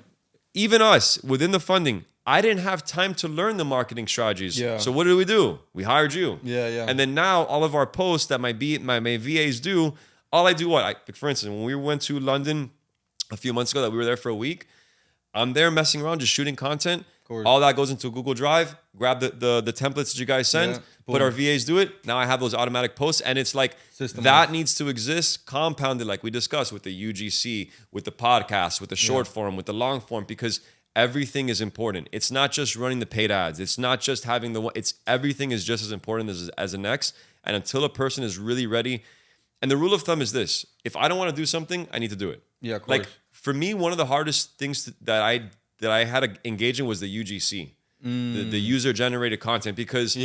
Even us within the funding, I didn't have time to learn the marketing strategies.
Yeah.
So what do? We hired you.
Yeah.
And then now all of our posts that my VAs do, all I do for instance, when we went to London a few months ago, that we were there for a week, I'm there messing around, just shooting content. All that goes into Google Drive. Grab the templates that you guys send. But our VAs do it. Now I have those automatic posts, and it's like that needs to exist, compounded, like we discussed with the UGC, with the podcast, with the short form, with the long form, because everything is important. It's not just running the paid ads. It's not just having everything is just as important as the next. And until a person is really ready, and the rule of thumb is this: if I don't want to do something, I need to do it.
Yeah, of course.
Like for me, one of the hardest things that I had to engage in was the UGC, the user-generated content, because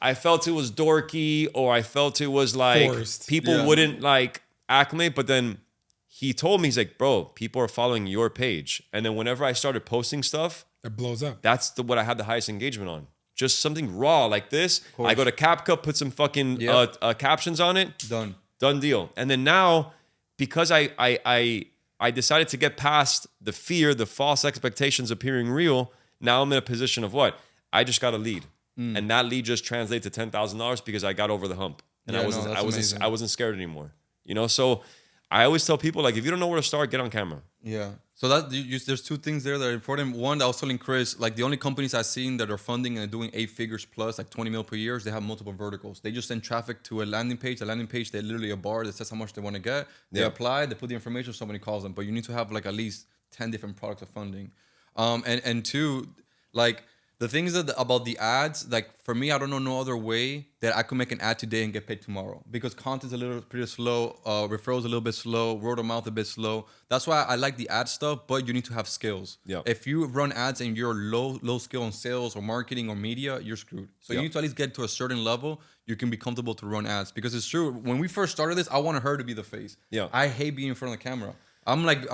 I felt it was dorky, or I felt it was like
forced.
People wouldn't like acclimate. But then he told me, he's like, bro, people are following your page. And then whenever I started posting stuff,
it blows up.
that's what I had the highest engagement on. Just something raw like this. I go to CapCut, put some fucking captions on it. Done deal. And then now, because I decided to get past the fear, the false expectations appearing real. Now I'm in a position of what? I just got a lead. And that lead just translates to $10,000 because I got over the hump. And I wasn't scared anymore. You know, so I always tell people, like, if you don't know where to start, get on camera.
Yeah. So there's two things there that are important. One, I was telling Chris, like the only companies I've seen that are funding and doing 8 figures plus, like 20 mil per year, they have multiple verticals. They just send traffic to a landing page. The landing page, they're literally a bar that says how much they want to get. They apply, they put the information, somebody calls them. But you need to have like at least 10 different products of funding. And two, like the things about the ads, like for me, I don't know no other way that I could make an ad today and get paid tomorrow, because content's a little pretty slow, referrals a little bit slow, word of mouth a bit slow. That's why I like the ad stuff, but you need to have skills.
Yeah.
If you run ads and you're low skill on sales or marketing or media, you're screwed. So you need to at least get to a certain level. You can be comfortable to run ads, because it's true. When we first started this, I wanted her to be the face.
Yeah.
I hate being in front of the camera. I'm like,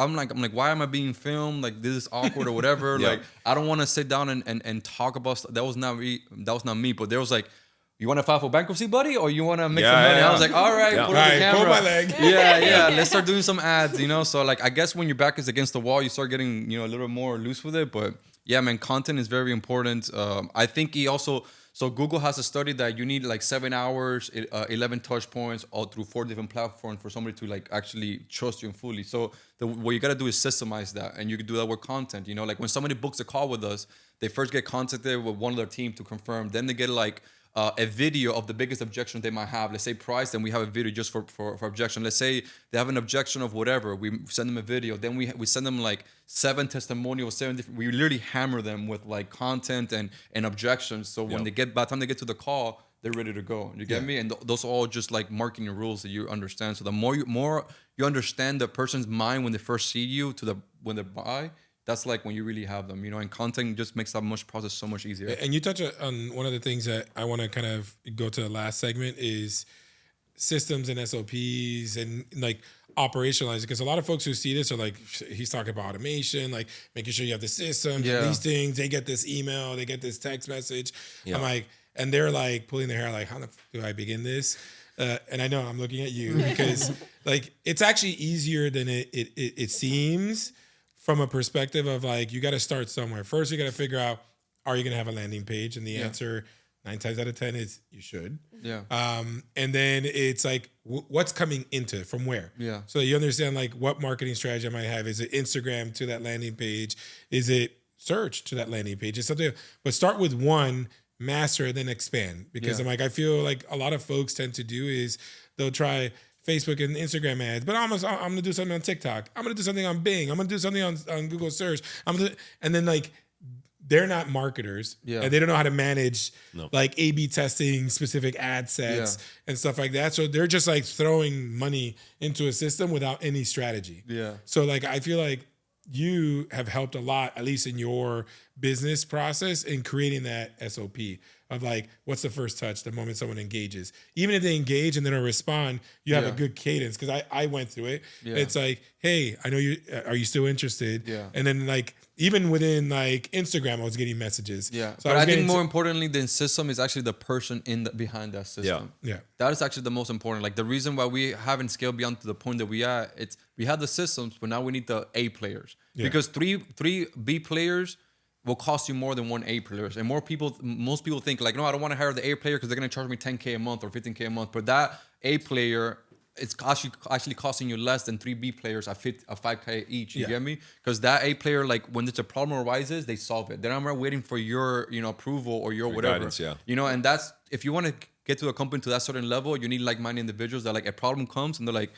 why am I being filmed? Like, this is awkward or whatever. Like, I don't want to sit down and talk about stuff. That was not me. But there was like, you want to file for bankruptcy, buddy? Or you want to make some money? I was like, all right, put on the camera.
Pull my leg.
Let's start doing some ads, you know? So like, I guess when your back is against the wall, you start getting, you know, a little more loose with it. But yeah, man, content is very important. I think so Google has a study that you need like 7 hours, 11 touch points, all through 4 different platforms for somebody to like actually trust you fully. So what you got to do is systemize that, and you can do that with content. You know, like when somebody books a call with us, they first get contacted with one of their team to confirm. Then they get like a video of the biggest objection they might have. Let's say price, then we have a video just for objection. Let's say they have an objection of whatever. We send them a video. Then we send them like 7 testimonials, 7 different. We literally hammer them with like content and objections. So when by the time they get to the call, they're ready to go. You get me? And those are all just like marketing rules that you understand. So the more you understand the person's mind when they first see you to when they buy, that's like when you really have them, and content just makes that much process so much easier.
And you touch on one of the things that I want to kind of go to the last segment is systems and SOPs and like operationalize it, because a lot of folks who see this are like, he's talking about automation, like making sure you have the systems, these things, they get this email, they get this text message. I'm like, and they're like pulling their hair like, how the f- do I begin this? And I know I'm looking at you because like it's actually easier than it seems from a perspective of like, you got to start somewhere. First, you got to figure out, are you going to have a landing page? And the answer 9 times out of 10 is you should.
Yeah.
And then it's like, what's coming into from where?
Yeah.
So you understand like what marketing strategy I might have. Is it Instagram to that landing page? Is it search to that landing page? It's something, but start with one, master it, then expand. Because I'm like, I feel like a lot of folks tend to do is they'll try Facebook and Instagram ads, but I'm gonna do something on TikTok. I'm gonna do something on Bing. I'm gonna do something on Google search. And then like, they're not marketers and they don't know how to manage like A/B testing specific ad sets and stuff like that. So they're just like throwing money into a system without any strategy.
Yeah.
So like, I feel like you have helped a lot, at least in your business process, in creating that SOP of like, what's the first touch the moment someone engages? Even if they engage and they don't respond, you have a good cadence. Cause I went through it. Yeah. It's like, hey, I know you, are you still interested? Yeah. And then like, even within like Instagram, I was getting messages.
Yeah. So but I think more importantly than system is actually the person behind that system.
Yeah.
That is actually the most important. Like the reason why we haven't scaled beyond to the point that we have the systems, but now we need the A players. Yeah. Because three B players will cost you more than one A player. And most people think like, no, I don't want to hire the A player because they're going to charge me $10K a month or $15K a month. But that A player, it's actually costing you less than 3 B players at $5K each. You get me? Because that A player, like when it's a problem arises, they solve it. They're not waiting for your approval or your whatever.
Guidance,
And that's, if you want to get to a company to that certain level, you need like-minded individuals that like a problem comes and they're like,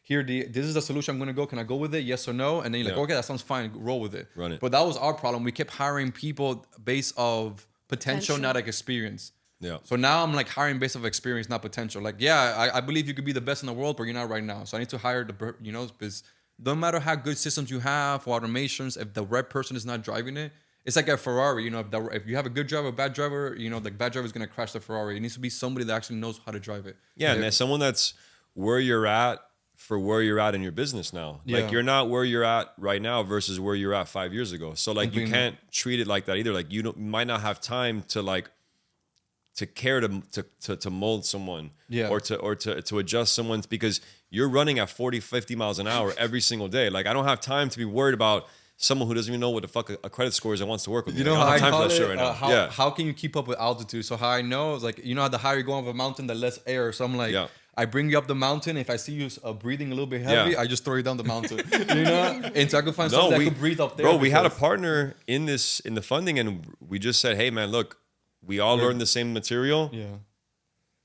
this is the solution I'm going to go. Can I go with it? Yes or no? And then you're like, okay, that sounds fine. Roll with it.
Run it.
But that was our problem. We kept hiring people based of potential, not like experience. Yeah. So now I'm like hiring based of experience, not potential. Like, I believe you could be the best in the world, but you're not right now. So I need to hire because no matter how good systems you have or automations, if the right person is not driving it, it's like a Ferrari. If you have a good driver, a bad driver, the bad driver is going to crash the Ferrari. It needs to be somebody that actually knows how to drive it.
Yeah, and someone that's where you're at for where you're at in your business now. Like you're not where you're at right now versus where you're at 5 years ago. So like you can't treat it like that either. Like you might not have time to care to mold someone or to adjust someone's, because you're running at 40, 50 miles an hour every single day. Like I don't have time to be worried about someone who doesn't even know what the fuck a credit score is and wants to work with me.
You know
how
I call it, right how can you keep up with altitude? So how I know is like, how the higher you go up a mountain, the less air. So I'm like, I bring you up the mountain. If I see you breathing a little bit heavy, I just throw you down the mountain. And so I could find something that could breathe up there.
Bro, we had a partner in the funding, and we just said, hey man, look, we all learn the same material. Yeah.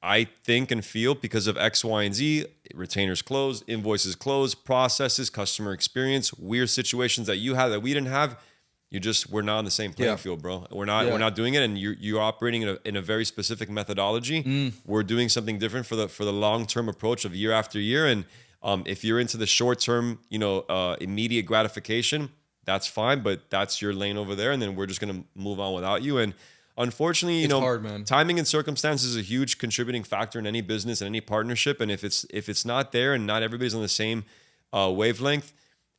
I think and feel because of X, Y, and Z, retainers closed, invoices closed, processes, customer experience, weird situations that you had that we didn't have. We're not on the same playing field, bro. We're not doing it, and you're operating in a very specific methodology. We're doing something different for the long-term approach of year after year. And if you're into the short-term, immediate gratification, that's fine, but that's your lane over there, and then we're just gonna move on without you. And unfortunately,
hard, man.
Timing and circumstances is a huge contributing factor in any business and any partnership. And if it's not there and not everybody's on the same wavelength,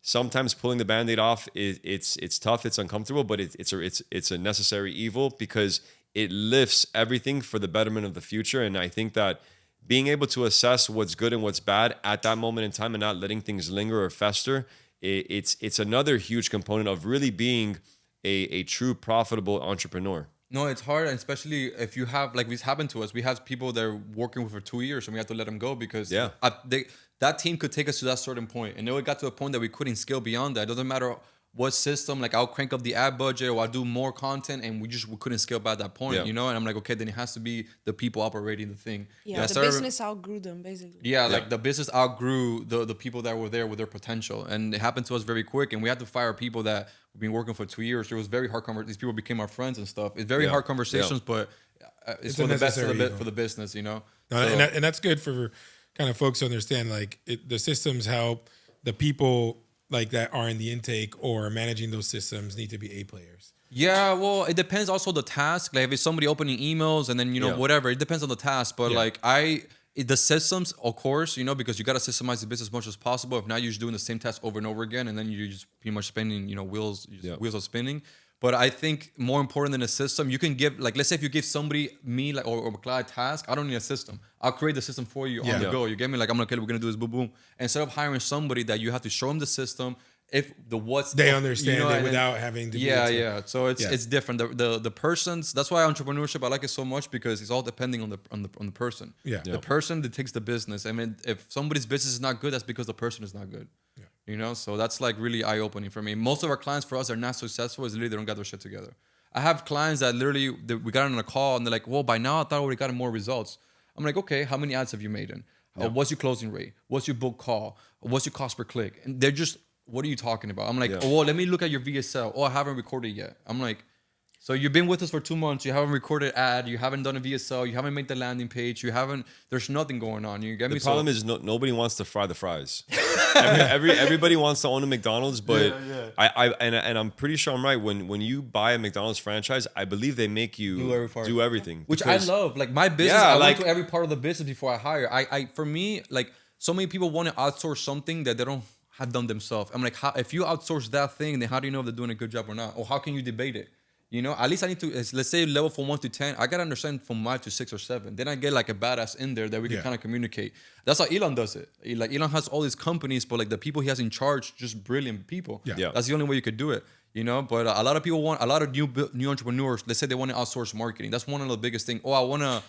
sometimes pulling the Band-Aid off it's tough, it's uncomfortable, but it's a necessary evil because it lifts everything for the betterment of the future. And I think that being able to assess what's good and what's bad at that moment in time and not letting things linger or fester, it's another huge component of really being a true profitable entrepreneur.
No, it's hard, and especially if you have, like this happened to us. We have people that are working with for 2 years, and we have to let them go because that team could take us to that certain point, and then it got to a point that we couldn't scale beyond that. It doesn't matter what system, like I'll crank up the ad budget or I'll do more content, and we couldn't scale by that point, And I'm like, okay, then it has to be the people operating the thing.
Yeah, the business outgrew them basically.
Yeah, like the business outgrew the people that were there with their potential, and it happened to us very quick. And we had to fire people that we've been working for 2 years. It was very hard. These people became our friends and stuff. It's very hard conversations, but it's
a
for the best
necessary evil.
for the business, you know.
No, and that's good for kind of folks to understand. Like the systems help the people like that are in the intake or managing those systems need to be A players.
Yeah, well, it depends also the task. Like if it's somebody opening emails and then whatever, it depends on the task. But like the systems, of course, because you got to systemize the business as much as possible. If not, you're just doing the same task over and over again, and then you're just pretty much spinning, wheels are spinning. But I think more important than a system, you can give, like, let's say if you give me like or Clyde a task, I don't need a system. I'll create the system for you on the go. You get me? Like, we're gonna do this, boom, boom. Instead of hiring somebody that you have to show them the system, if the what's
they understand it
I mean?
without having to.
So it's different. The persons. That's why entrepreneurship I like it so much, because it's all depending on the person. The person that takes the business. I mean, if somebody's business is not good, that's because the person is not good. So that's like really eye-opening for me. Most of our clients for us are not successful is literally they don't got their shit together. I have clients that literally we got on a call and they're like, well, by now I thought I would have gotten more results. I'm like, okay, how many ads have you made in? What's your closing rate? What's your book call? What's your cost per click? And they're just, what are you talking about? I'm like, oh, let me look at your VSL. Oh, I haven't recorded yet. I'm like, so you've been with us for 2 months. You haven't recorded ad. You haven't done a VSL. You haven't made the landing page. There's nothing going on. You get me?
The problem is nobody wants to fry the fries. Everybody wants to own a McDonald's, but I'm pretty sure I'm right. When you buy a McDonald's franchise, I believe they make you do everything.
Which I love. Like my business, I went to every part of the business before I hire. For me, like so many people want to outsource something that they don't have done themselves. I'm like, if you outsource that thing, then how do you know if they're doing a good job or not? Or how can you debate it? At least I need to, let's say level from 1 to 10, I got to understand from 5 to 6 or 7. Then I get like a badass in there that we can kind of communicate. That's how Elon does it. Like Elon has all these companies, but like the people he has in charge, just brilliant people. That's the only way you could do it, But a lot of people a lot of new entrepreneurs, let's say they want to outsource marketing. That's one of the biggest things. Oh, I want to,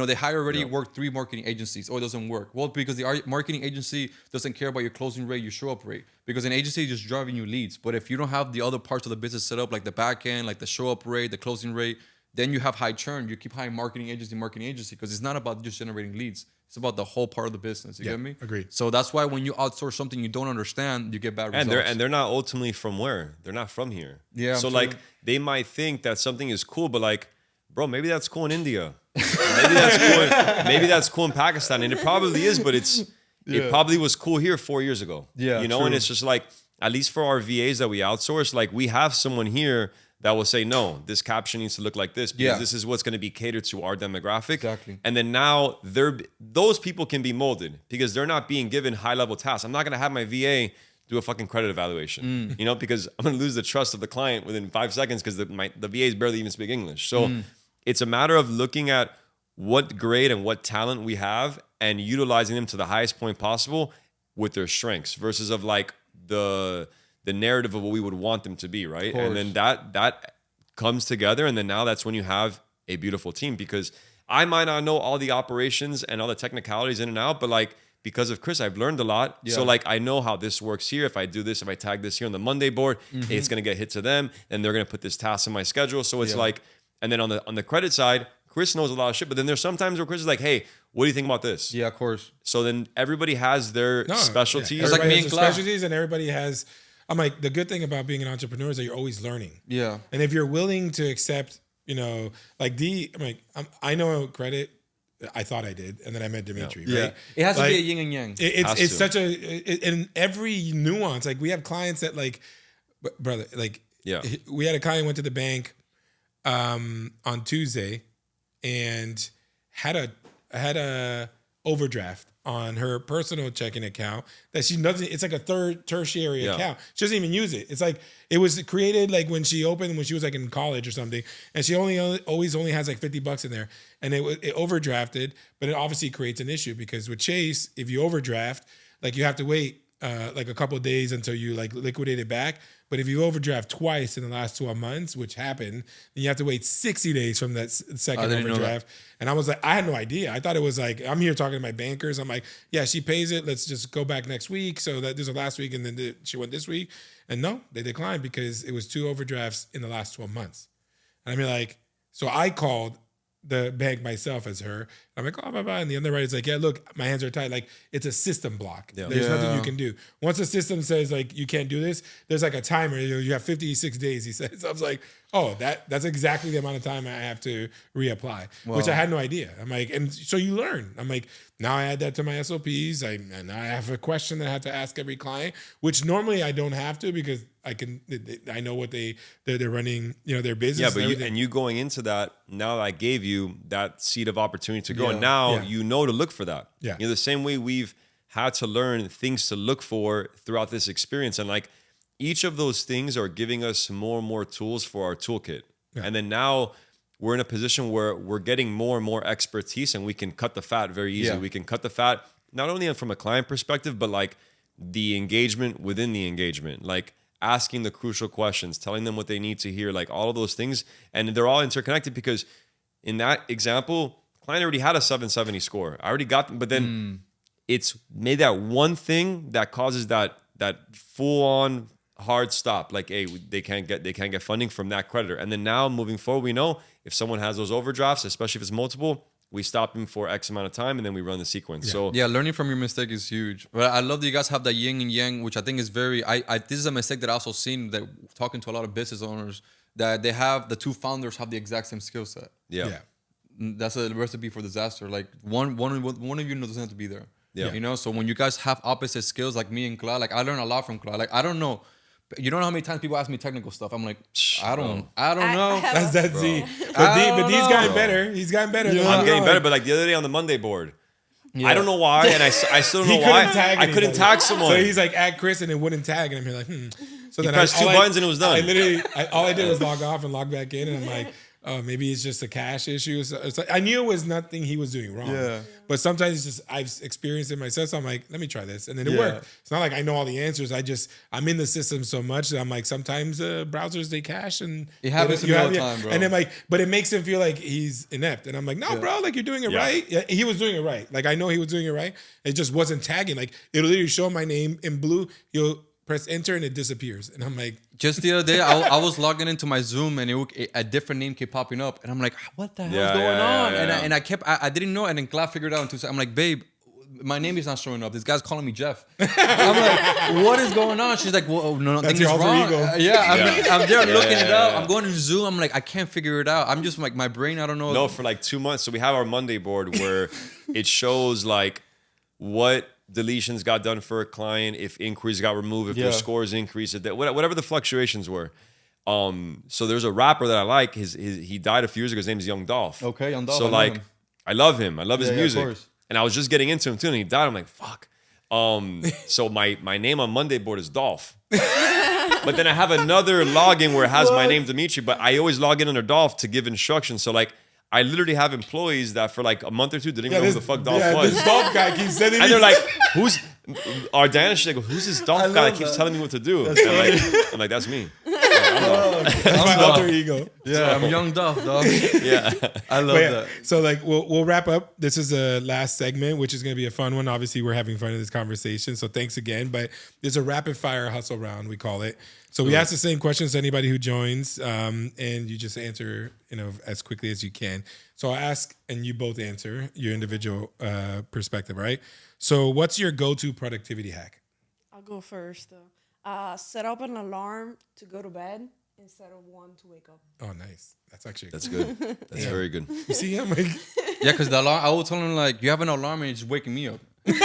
they hire already work 3 marketing agencies. Oh, it doesn't work. Well, because the marketing agency doesn't care about your closing rate, your show up rate. Because an agency is just driving you leads. But if you don't have the other parts of the business set up, like the back end, like the show up rate, the closing rate, then you have high churn. You keep hiring marketing agency, because it's not about just generating leads. It's about the whole part of the business. You get me?
Agreed.
So that's why when you outsource something you don't understand, you get bad results.
And they're not ultimately from where? They're not from here.
Yeah.
So like they might think that something is cool, but like, bro, maybe that's cool in India. Maybe that's cool in Pakistan, and it probably is, but it probably was cool here 4 years ago. And it's just like, at least for our VAs that we outsource, like we have someone here that will say, no, this caption needs to look like this because this is what's going to be catered to our demographic.
Exactly.
And then now those people can be molded because they're not being given high level tasks. I'm not going to have my VA do a fucking credit evaluation, because I'm going to lose the trust of the client within 5 seconds because the VAs barely even speak English. So it's a matter of looking at what grade and what talent we have and utilizing them to the highest point possible with their strengths versus of like the narrative of what we would want them to be, right? And then that comes together, and then now that's when you have a beautiful team, because I might not know all the operations and all the technicalities in and out, but like because of Chris, I've learned a lot. So like I know how this works here. If I do this, if I tag this here on the Monday board, it's gonna get hit to them, and they're gonna put this task in my schedule. So it's like, and then on the credit side, Chris knows a lot of shit, but then there's sometimes where Chris is like, hey, what do you think about this?
Yeah, of course.
So then everybody has their specialties.
Yeah. Everybody has their specialties, and everybody has. I'm like, the good thing about being an entrepreneur is that you're always learning.
Yeah.
And if you're willing to accept, like I know credit. I thought I did, and then I met Dimitri.
Yeah.
Right?
It has to be a yin and yang.
It's such in every nuance. Like we have clients that like, brother, like we had a client went to the bank on Tuesday and had a overdraft on her personal checking account that she doesn't. It's like a tertiary account. She doesn't even use it. It's like it was created like when she was like in college or something, and she always has like $50 in there, and it overdrafted. But it obviously creates an issue because with Chase, if you overdraft, like you have to wait like a couple of days until you like liquidate it back. But if you overdraft twice in the last 12 months, which happened, then you have to wait 60 days from that second overdraft. And I was like, I had no idea. I thought it was like, I'm here talking to my bankers. I'm like, yeah, she pays it. Let's just go back next week. So that there's a last week and then she went this week. And no, they declined because it was 2 overdrafts in the last 12 months. And I mean, like, so I called the bank myself as her. I'm like, oh, blah, blah. And the underwriter's like, yeah, look, my hands are tied. Like, it's a system block.
Yeah.
There's nothing
Yeah.
you can do. Once the system says, like, you can't do this, there's like a timer. You have 56 days, he says. So I was like, oh, that's exactly the amount of time I have to reapply, which I had no idea. I'm like, and so you learn. I'm like, now I add that to my SOPs. And I have a question that I have to ask every client, which normally I don't have to because I know what they're running, their business.
Yeah, but you going into that, now I gave you that seed of opportunity to go. And now
Yeah.
you know to look for that.
Yeah.
The same way we've had to learn things to look for throughout this experience. And like each of those things are giving us more and more tools for our toolkit.
Yeah.
And then now we're in a position where we're getting more and more expertise and we can cut the fat very easily.
Yeah.
We can cut the fat, not only from a client perspective, but like the engagement within the engagement. Like asking the crucial questions, telling them what they need to hear, like all of those things. And they're all interconnected because in that example, client already had a 770 score. I already got them, but then it's made that one thing that causes that full on hard stop. Like, hey, they can't get funding from that creditor. And then now moving forward, we know if someone has those overdrafts, especially if it's multiple, we stop them for X amount of time and then we run the sequence.
Yeah.
So
Yeah, learning from your mistake is huge. But I love that you guys have that yin and yang, which I think is very. This is a mistake that I also seen that talking to a lot of business owners that the two founders have the exact same skill set.
yeah.
That's a recipe for disaster. Like one of you doesn't have to be there.
Yeah.
So when you guys have opposite skills, like me and Cla, like I learn a lot from Cla. Like I don't know. You don't know how many times people ask me technical stuff. I'm like, I don't know.
That's Z. But he's gotten better. He's gotten better.
I'm getting better, but like the other day on the Monday board, I don't know why, and I still don't know
He
why.
couldn't tag
I couldn't
anybody.
tag someone.
So he's like, add Chris, and it wouldn't tag. And I'm here like, So then
pressed two buttons and it was done.
I literally, all I did was log off and log back in. And I'm like, oh, maybe it's just a cash issue. So it's like, I knew it was nothing he was doing wrong.
Yeah.
But sometimes it's just, I've experienced it myself. So I'm like, let me try this. And then it
Yeah.
worked. It's not like I know all the answers. I'm in the system so much that I'm like, sometimes browsers, they cache and
It happens to me all the time, bro.
And then like, but it makes him feel like he's inept. And I'm like, no, bro, like you're doing it
Yeah.
right. Yeah, he was doing it right. Like I know he was doing it right. It just wasn't tagging. Like it'll literally show my name in blue. You'll press enter and it disappears. And I'm like,
Just the other day, I was logging into my Zoom and a different name kept popping up, and I'm like, "What the hell is going on?" And I didn't know, and then Cla figured it out in 2 seconds. I'm like, "Babe, my name is not showing up. This guy's calling me Jeff." I'm like, "What is going on?" She's like, "Well, no, nothing is
your alter
wrong."
ego.
I'm there looking it up. I'm going to Zoom. I'm like, I can't figure it out. I'm just like, my brain, I don't know.
No, for like 2 months. So we have our Monday board where it shows like what deletions got done for a client, if inquiries got removed, if their scores increased, whatever the fluctuations were. So there's a rapper that I like. He died a few years ago. His name is Young Dolph.
Okay, Young Dolph,
So
I know
like,
him.
I love him. I love his
Yeah, of
music.
course.
And I was just getting into him too, and he died. I'm like, fuck. So my name on Monday board is Dolph. But then I have another login where it has my name Dimitri, but I always log in under Dolph to give instructions. So like, I literally have employees that for like a month or two didn't even know who the fuck Dolph was.
This Dolph guy keeps sending me.
And they're like, our Diana, she's like, who's this Dolph guy that keeps telling me what to do? And I'm like, that's me.
That's my alter ego.
Yeah, I'm Young Dolph, dog.
Yeah.
I love
But yeah,
that.
so like we'll wrap up. This is the last segment, which is going to be a fun one. Obviously, we're having fun in this conversation, so thanks again. But there's a rapid fire hustle round, we call it. So we ask the same questions to anybody who joins, and you just answer, as quickly as you can. So I'll ask, and you both answer your individual perspective, right? So what's your go-to productivity hack?
I'll go first though. Set up an alarm to go to bed instead of one to wake up.
Oh, nice. That's actually
That's good. That's very good.
You see, I'm like,
Yeah, because the alarm, I will tell him like, you have an alarm and it's just waking me up. It's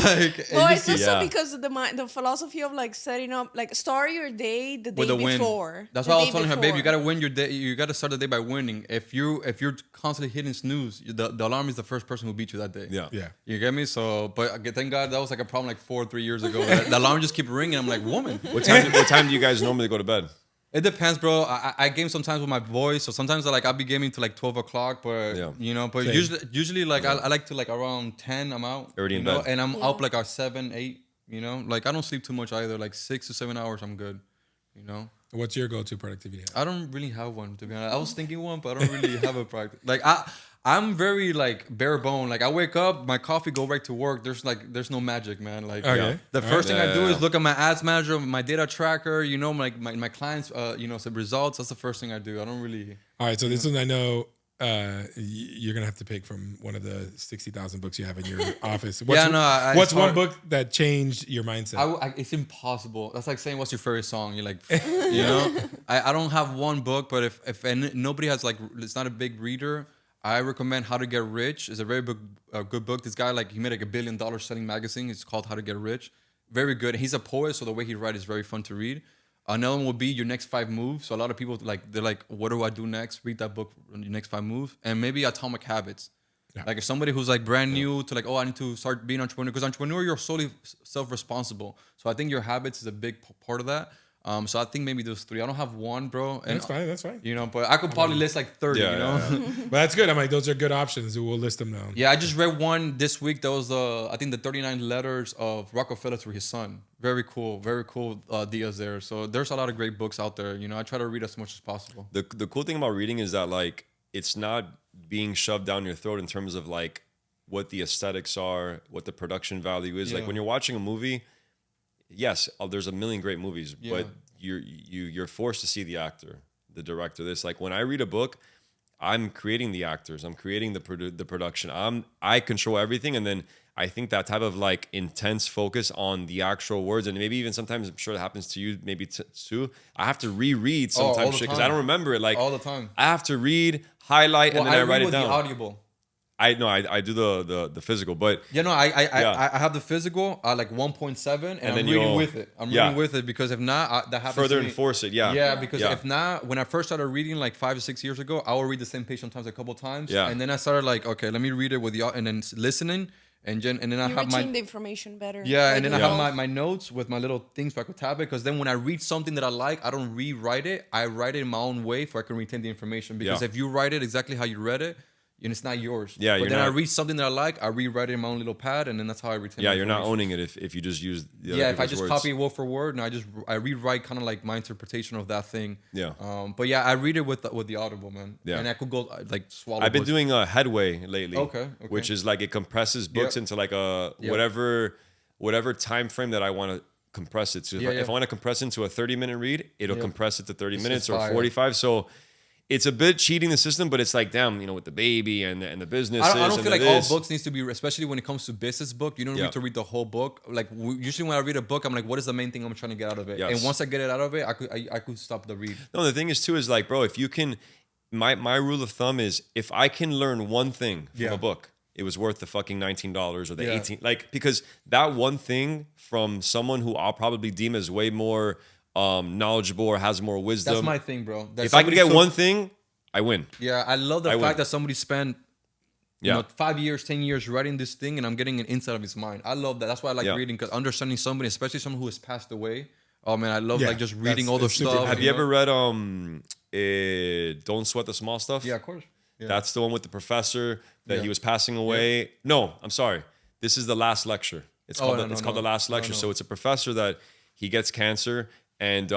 like,
Well,
you
it's
see-
also
Yeah.
because of the philosophy of like setting up, like start your day the day
with a win.
before.
That's
The
why I was
day
telling her, babe, you
before.
gotta win your day. You gotta start the day by winning. If you're constantly hitting snooze, the alarm is the first person who beat you that day.
Yeah.
yeah.
You get me? So, but thank God that was like a problem like 3 years ago. The alarm just keep ringing. I'm like, woman.
What time do you guys normally go to bed?
It depends, bro. I game sometimes with my boys, so sometimes I'll be gaming to like 12 o'clock, but
Yeah.
but
Same.
usually like I like to like around 10 I'm out.
Already in
you know,
bed.
and I'm up like at 7, 8. Like I don't sleep too much either. Like 6 to 7 hours, I'm good.
What's your go-to productivity hack?
I don't really have one, to be honest. I was thinking one, but I don't really have a practice. Like I'm very like bare bone. Like I wake up, my coffee, go right to work. There's no magic, man. Like
Okay.
the first thing I do
Yeah.
is look at my ads manager, my data tracker. Like my clients, some results. That's the first thing I do. I don't really.
All right, so this one I know you're gonna have to pick from one of the 60,000 books you have in your office.
What's
one book that changed your mindset?
It's impossible. That's like saying what's your favorite song. You're like, you know, I don't have one book, but if nobody has like, it's not a big reader, I recommend How to Get Rich. It's a very good book. This guy, like, he made like $1 billion selling magazine. It's called How to Get Rich. Very good. He's a poet, so the way he writes is very fun to read. Another one will be Your Next 5 Moves. So a lot of people they're like, what do I do next? Read that book, Your Next 5 Moves. And maybe Atomic Habits. Yeah. Like if somebody who's like brand new to like, I need to start being an entrepreneur. Because entrepreneur, you're solely self-responsible. So I think your habits is a big part of that. So I think maybe those 3. I don't have one, bro. And
That's fine.
You know, but I could probably list like 30, you know?
But that's good. I'm like, those are good options. We'll list them down.
Yeah, I just read one this week. That was I think the 39 letters of Rockefeller to his son. Very cool ideas there. So there's a lot of great books out there. You know, I try to read as much as possible.
The cool thing about reading is that like it's not being shoved down your throat in terms of like what the aesthetics are, what the production value is. Like when you're watching a movie, yes, there's a million great movies, but you're forced to see the actor, the director. This like when I read a book, I'm creating the actors, I'm creating the production. I control everything, and then I think that type of like intense focus on the actual words, and maybe even sometimes I'm sure it happens to you, maybe too. I have to reread sometimes shit because I don't remember it. Like
all the time,
I have to read, highlight, and then I write it down.
The Audible.
I do the physical, but
I have the physical like 1.7, and I'm reading with it. I'm reading with it because if not, that happens.
Further
to me.
Enforce it,
because if not, when I first started reading like 5 or 6 years ago, I will read the same page sometimes a couple times, and then I started like, okay, let me read it with and then listening, and then I have
the information better.
Yeah, and then I have my notes with my little things so I could tab it. Because then when I read something that I like, I don't rewrite it. I write it in my own way so I can retain the information. Because if you write it exactly how you read it, and it's not yours. Yeah, but then I read something that I like, I rewrite it in my own little pad, and then that's how I retain.
Yeah, you're not owning it if you just use.
If I just copy it word for word, and I rewrite kind of like my interpretation of that thing. Yeah. But yeah, I read it with the Audible, man. Yeah. And I could go like swallow.
I've been doing a Headway lately. Okay. Which is like it compresses books into like a whatever time frame that I want to compress it to. If I want to compress into a 30-minute read, it'll compress it to 30 minutes or 45. So. It's a bit cheating the system, but it's like, damn, you know, with the baby and the business.
I don't feel like all books needs to be, especially when it comes to business book. You don't need to read the whole book. Like usually when I read a book, I'm like, what is the main thing I'm trying to get out of it? Yes. And once I get it out of it, I could stop the read.
No, the thing is too is like, bro, if you can, my rule of thumb is if I can learn one thing from a book, it was worth the fucking $19 or the $18. Like because that one thing from someone who I'll probably deem as way more knowledgeable or has more wisdom.
That's my thing, bro.
If I can get one thing, I win.
Yeah, I love the fact that somebody spent 5 years, 10 years writing this thing, and I'm getting an insight of his mind. I love that. That's why I like reading, because understanding somebody, especially someone who has passed away. Oh man, I love like just reading all the stuff.
Have you ever read Don't Sweat the Small Stuff?
Yeah, of course. Yeah.
That's the one with the professor that he was passing away. Yeah. No, I'm sorry. This is The Last Lecture. It's called The Last Lecture. So it's a professor that he gets cancer. And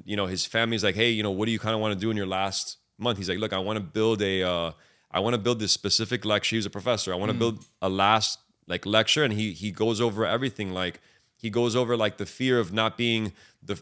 you know, his family's like, hey, you know, what do you kind of want to do in your last month? He's like, look, I want to build this specific lecture. He's a professor. I want to build a last like lecture, and he goes over everything. Like he goes over like the fear of not being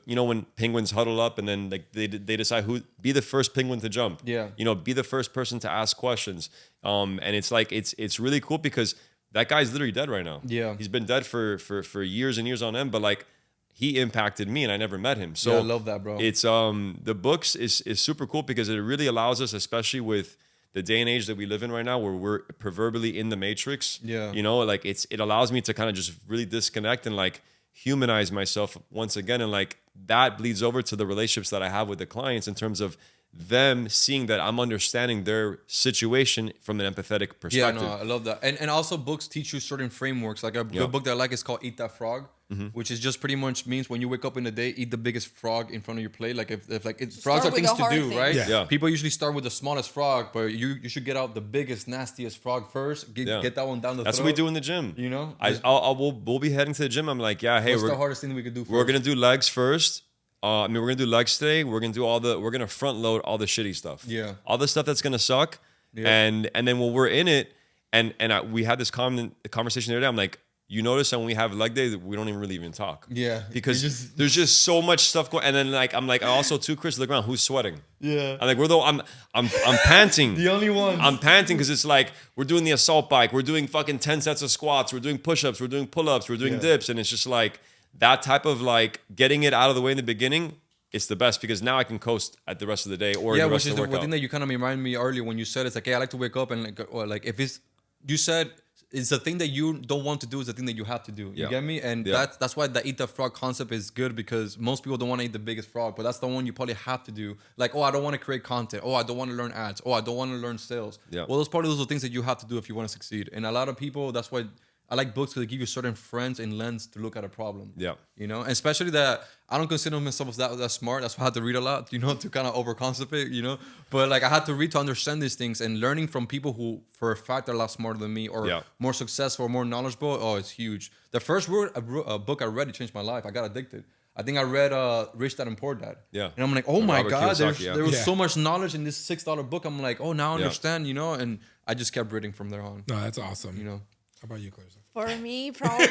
when penguins huddle up and then like they decide who be the first penguin to jump. Yeah, you know, be the first person to ask questions. And it's like it's really cool because that guy's literally dead right now. Yeah, he's been dead for years and years on end, but like. He impacted me and I never met him. So
I love that, bro.
It's the books is super cool because it really allows us, especially with the day and age that we live in right now, where we're proverbially in the matrix. Yeah. You know, like it allows me to kind of just really disconnect and like humanize myself once again. And like that bleeds over to the relationships that I have with the clients in terms of them seeing that I'm understanding their situation from an empathetic perspective.
Yeah, no, I love that. And also books teach you certain frameworks. Like a good book that I like is called Eat That Frog. Which is just pretty much means when you wake up in the day, eat the biggest frog in front of your plate. Like if frogs are things to do, right? Yeah. People usually start with the smallest frog, but you should get out the biggest, nastiest frog first. Get that one down the throat.
That's what we do in the gym.
You know,
we'll be heading to the gym. I'm like, hey,
what's the hardest thing we could do first?
We're gonna do legs first. We're gonna do legs today. We're gonna front load all the shitty stuff. Yeah. All the stuff that's gonna suck. Yeah. And then when we're in it, and we had this conversation the other day, I'm like, you notice that when we have leg day, we don't even talk.
Yeah.
Because there's just so much stuff going. And then like I'm like also too, Chris, look around, who's sweating?
Yeah.
I'm like I'm panting.
The only one.
I'm panting because it's like we're doing the assault bike, we're doing fucking 10 sets of squats, we're doing push-ups, we're doing pull-ups, we're doing dips, and it's just like that type of like getting it out of the way in the beginning. It's the best because now I can coast at the rest of the day or the rest of the workout.
One thing that you kind of reminded me earlier when you said it's like, hey, I like to wake up and like, or like if it's, you said it's the thing that you don't want to do is the thing that you have to do. You get me? And that's why the eat the frog concept is good because most people don't want to eat the biggest frog, but that's the one you probably have to do. Like, oh, I don't want to create content. Oh, I don't want to learn ads. Oh, I don't want to learn sales.
Yeah.
Well, those are things that you have to do if you want to succeed. And a lot of people, that's why I like books because they give you certain friends and lens to look at a problem.
Yeah.
You know, and especially that I don't consider myself that smart. That's why I had to read a lot, you know, to kind of overconcentrate, you know. But like I had to read to understand these things and learning from people who, for a fact, are a lot smarter than me or more successful, or more knowledgeable. Oh, it's huge. The first book I read, it changed my life. I got addicted. I think I read Rich Dad and Poor Dad.
Yeah.
And I'm like, oh my
Robert
God,
Kiyosaki,
there was so much knowledge in this $6 book. I'm like, oh, now I understand, you know. And I just kept reading from there on.
No, that's awesome.
You know.
How about you, Clarissa?
For me, probably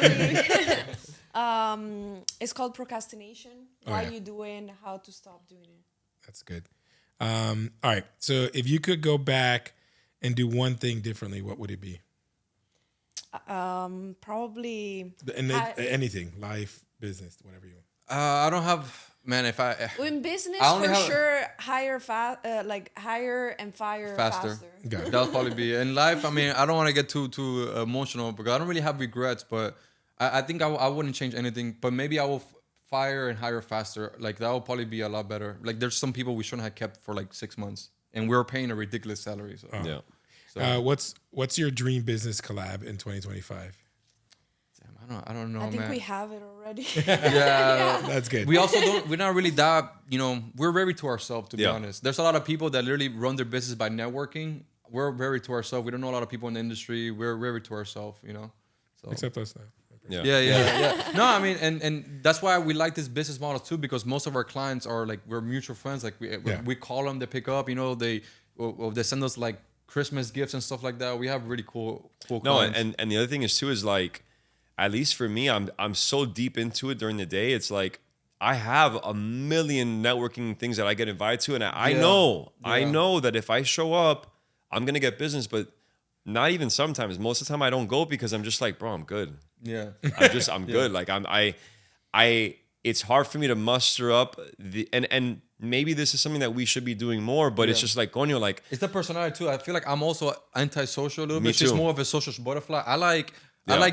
it's called procrastination. Why you do it and how to stop doing it.
That's good. All right. So if you could go back and do one thing differently, what would it be?
Probably
Anything, life, business, whatever you want.
I don't have, man, if I...
in business,
I only
for
have-
sure, hire and fire faster.
Got it.
That'll probably be in life. I mean, I don't want to get too emotional because I don't really have regrets, but I think I wouldn't change anything. But maybe I will fire and hire faster. Like that will probably be a lot better. Like there's some people we shouldn't have kept for like 6 months, and we were paying a ridiculous salary. So.
Yeah.
So,
What's your dream business collab in 2025?
I don't know,
I think
man.
we have it already.
Yeah.
That's good.
We also we're not really that, you know, we're very to ourselves, to be honest. There's a lot of people that literally run their business by networking. We're very to ourselves. We don't know a lot of people in the industry. We're very to ourselves, you know. So.
Except us now.
Yeah. No, I mean, and that's why we like this business model too, because most of our clients are like, we're mutual friends. Like we call them, they pick up, you know, they send us like Christmas gifts and stuff like that. We have really cool clients.
And the other thing is too is like, at least for me, I'm so deep into it during the day. It's like I have a million networking things that I get invited to, and I know that if I show up, I'm gonna get business. But not even sometimes. Most of the time, I don't go because I'm just like, bro, I'm good.
Yeah,
I'm good. Like I. It's hard for me to muster up and maybe this is something that we should be doing more. But it's just like, coño, like
it's the personality too. I feel like I'm also antisocial a little bit.
Me
She's
too.
more of a social butterfly. I like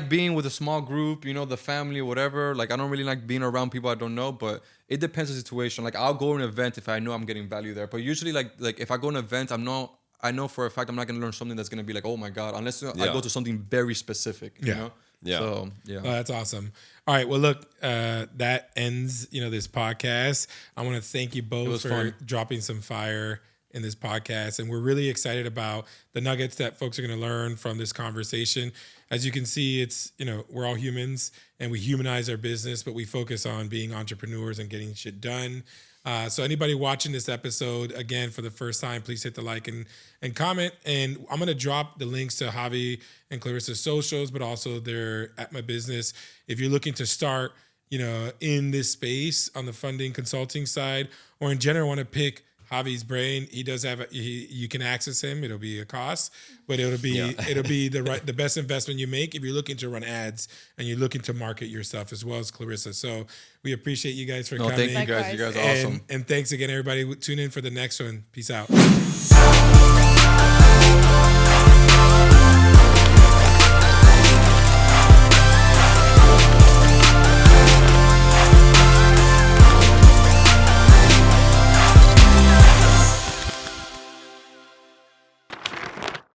being with a small group, you know, the family or whatever. Like, I don't really like being around people I don't know, but it depends on the situation. Like, I'll go to an event if I know I'm getting value there. But usually, like if I go to an event, I know for a fact I'm not going to learn something that's going to be like, oh my God, unless I go to something very specific, you know?
Yeah.
So, yeah.
Oh, that's awesome. All right. Well, look, that ends, this podcast. I want to thank you both for
fun.
dropping some fire in this podcast. And we're really excited about the nuggets that folks are going to learn from this conversation. As you can see, it's, we're all humans and we humanize our business, but we focus on being entrepreneurs and getting shit done. So anybody watching this episode, again, for the first time, please hit the like and comment. And I'm going to drop the links to Javi and Clarissa's socials, but also they're at my business. If you're looking to start, in this space on the funding consulting side, or in general want to pick Javi's brain, he does have you can access him. It'll be a cost, but it'll be the best investment you make if you're looking to run ads and you're looking to market yourself, as well as Clarissa. So we appreciate you guys for coming.
Thank you guys. You guys are awesome.
And thanks again, everybody. Tune in for the next one. Peace out.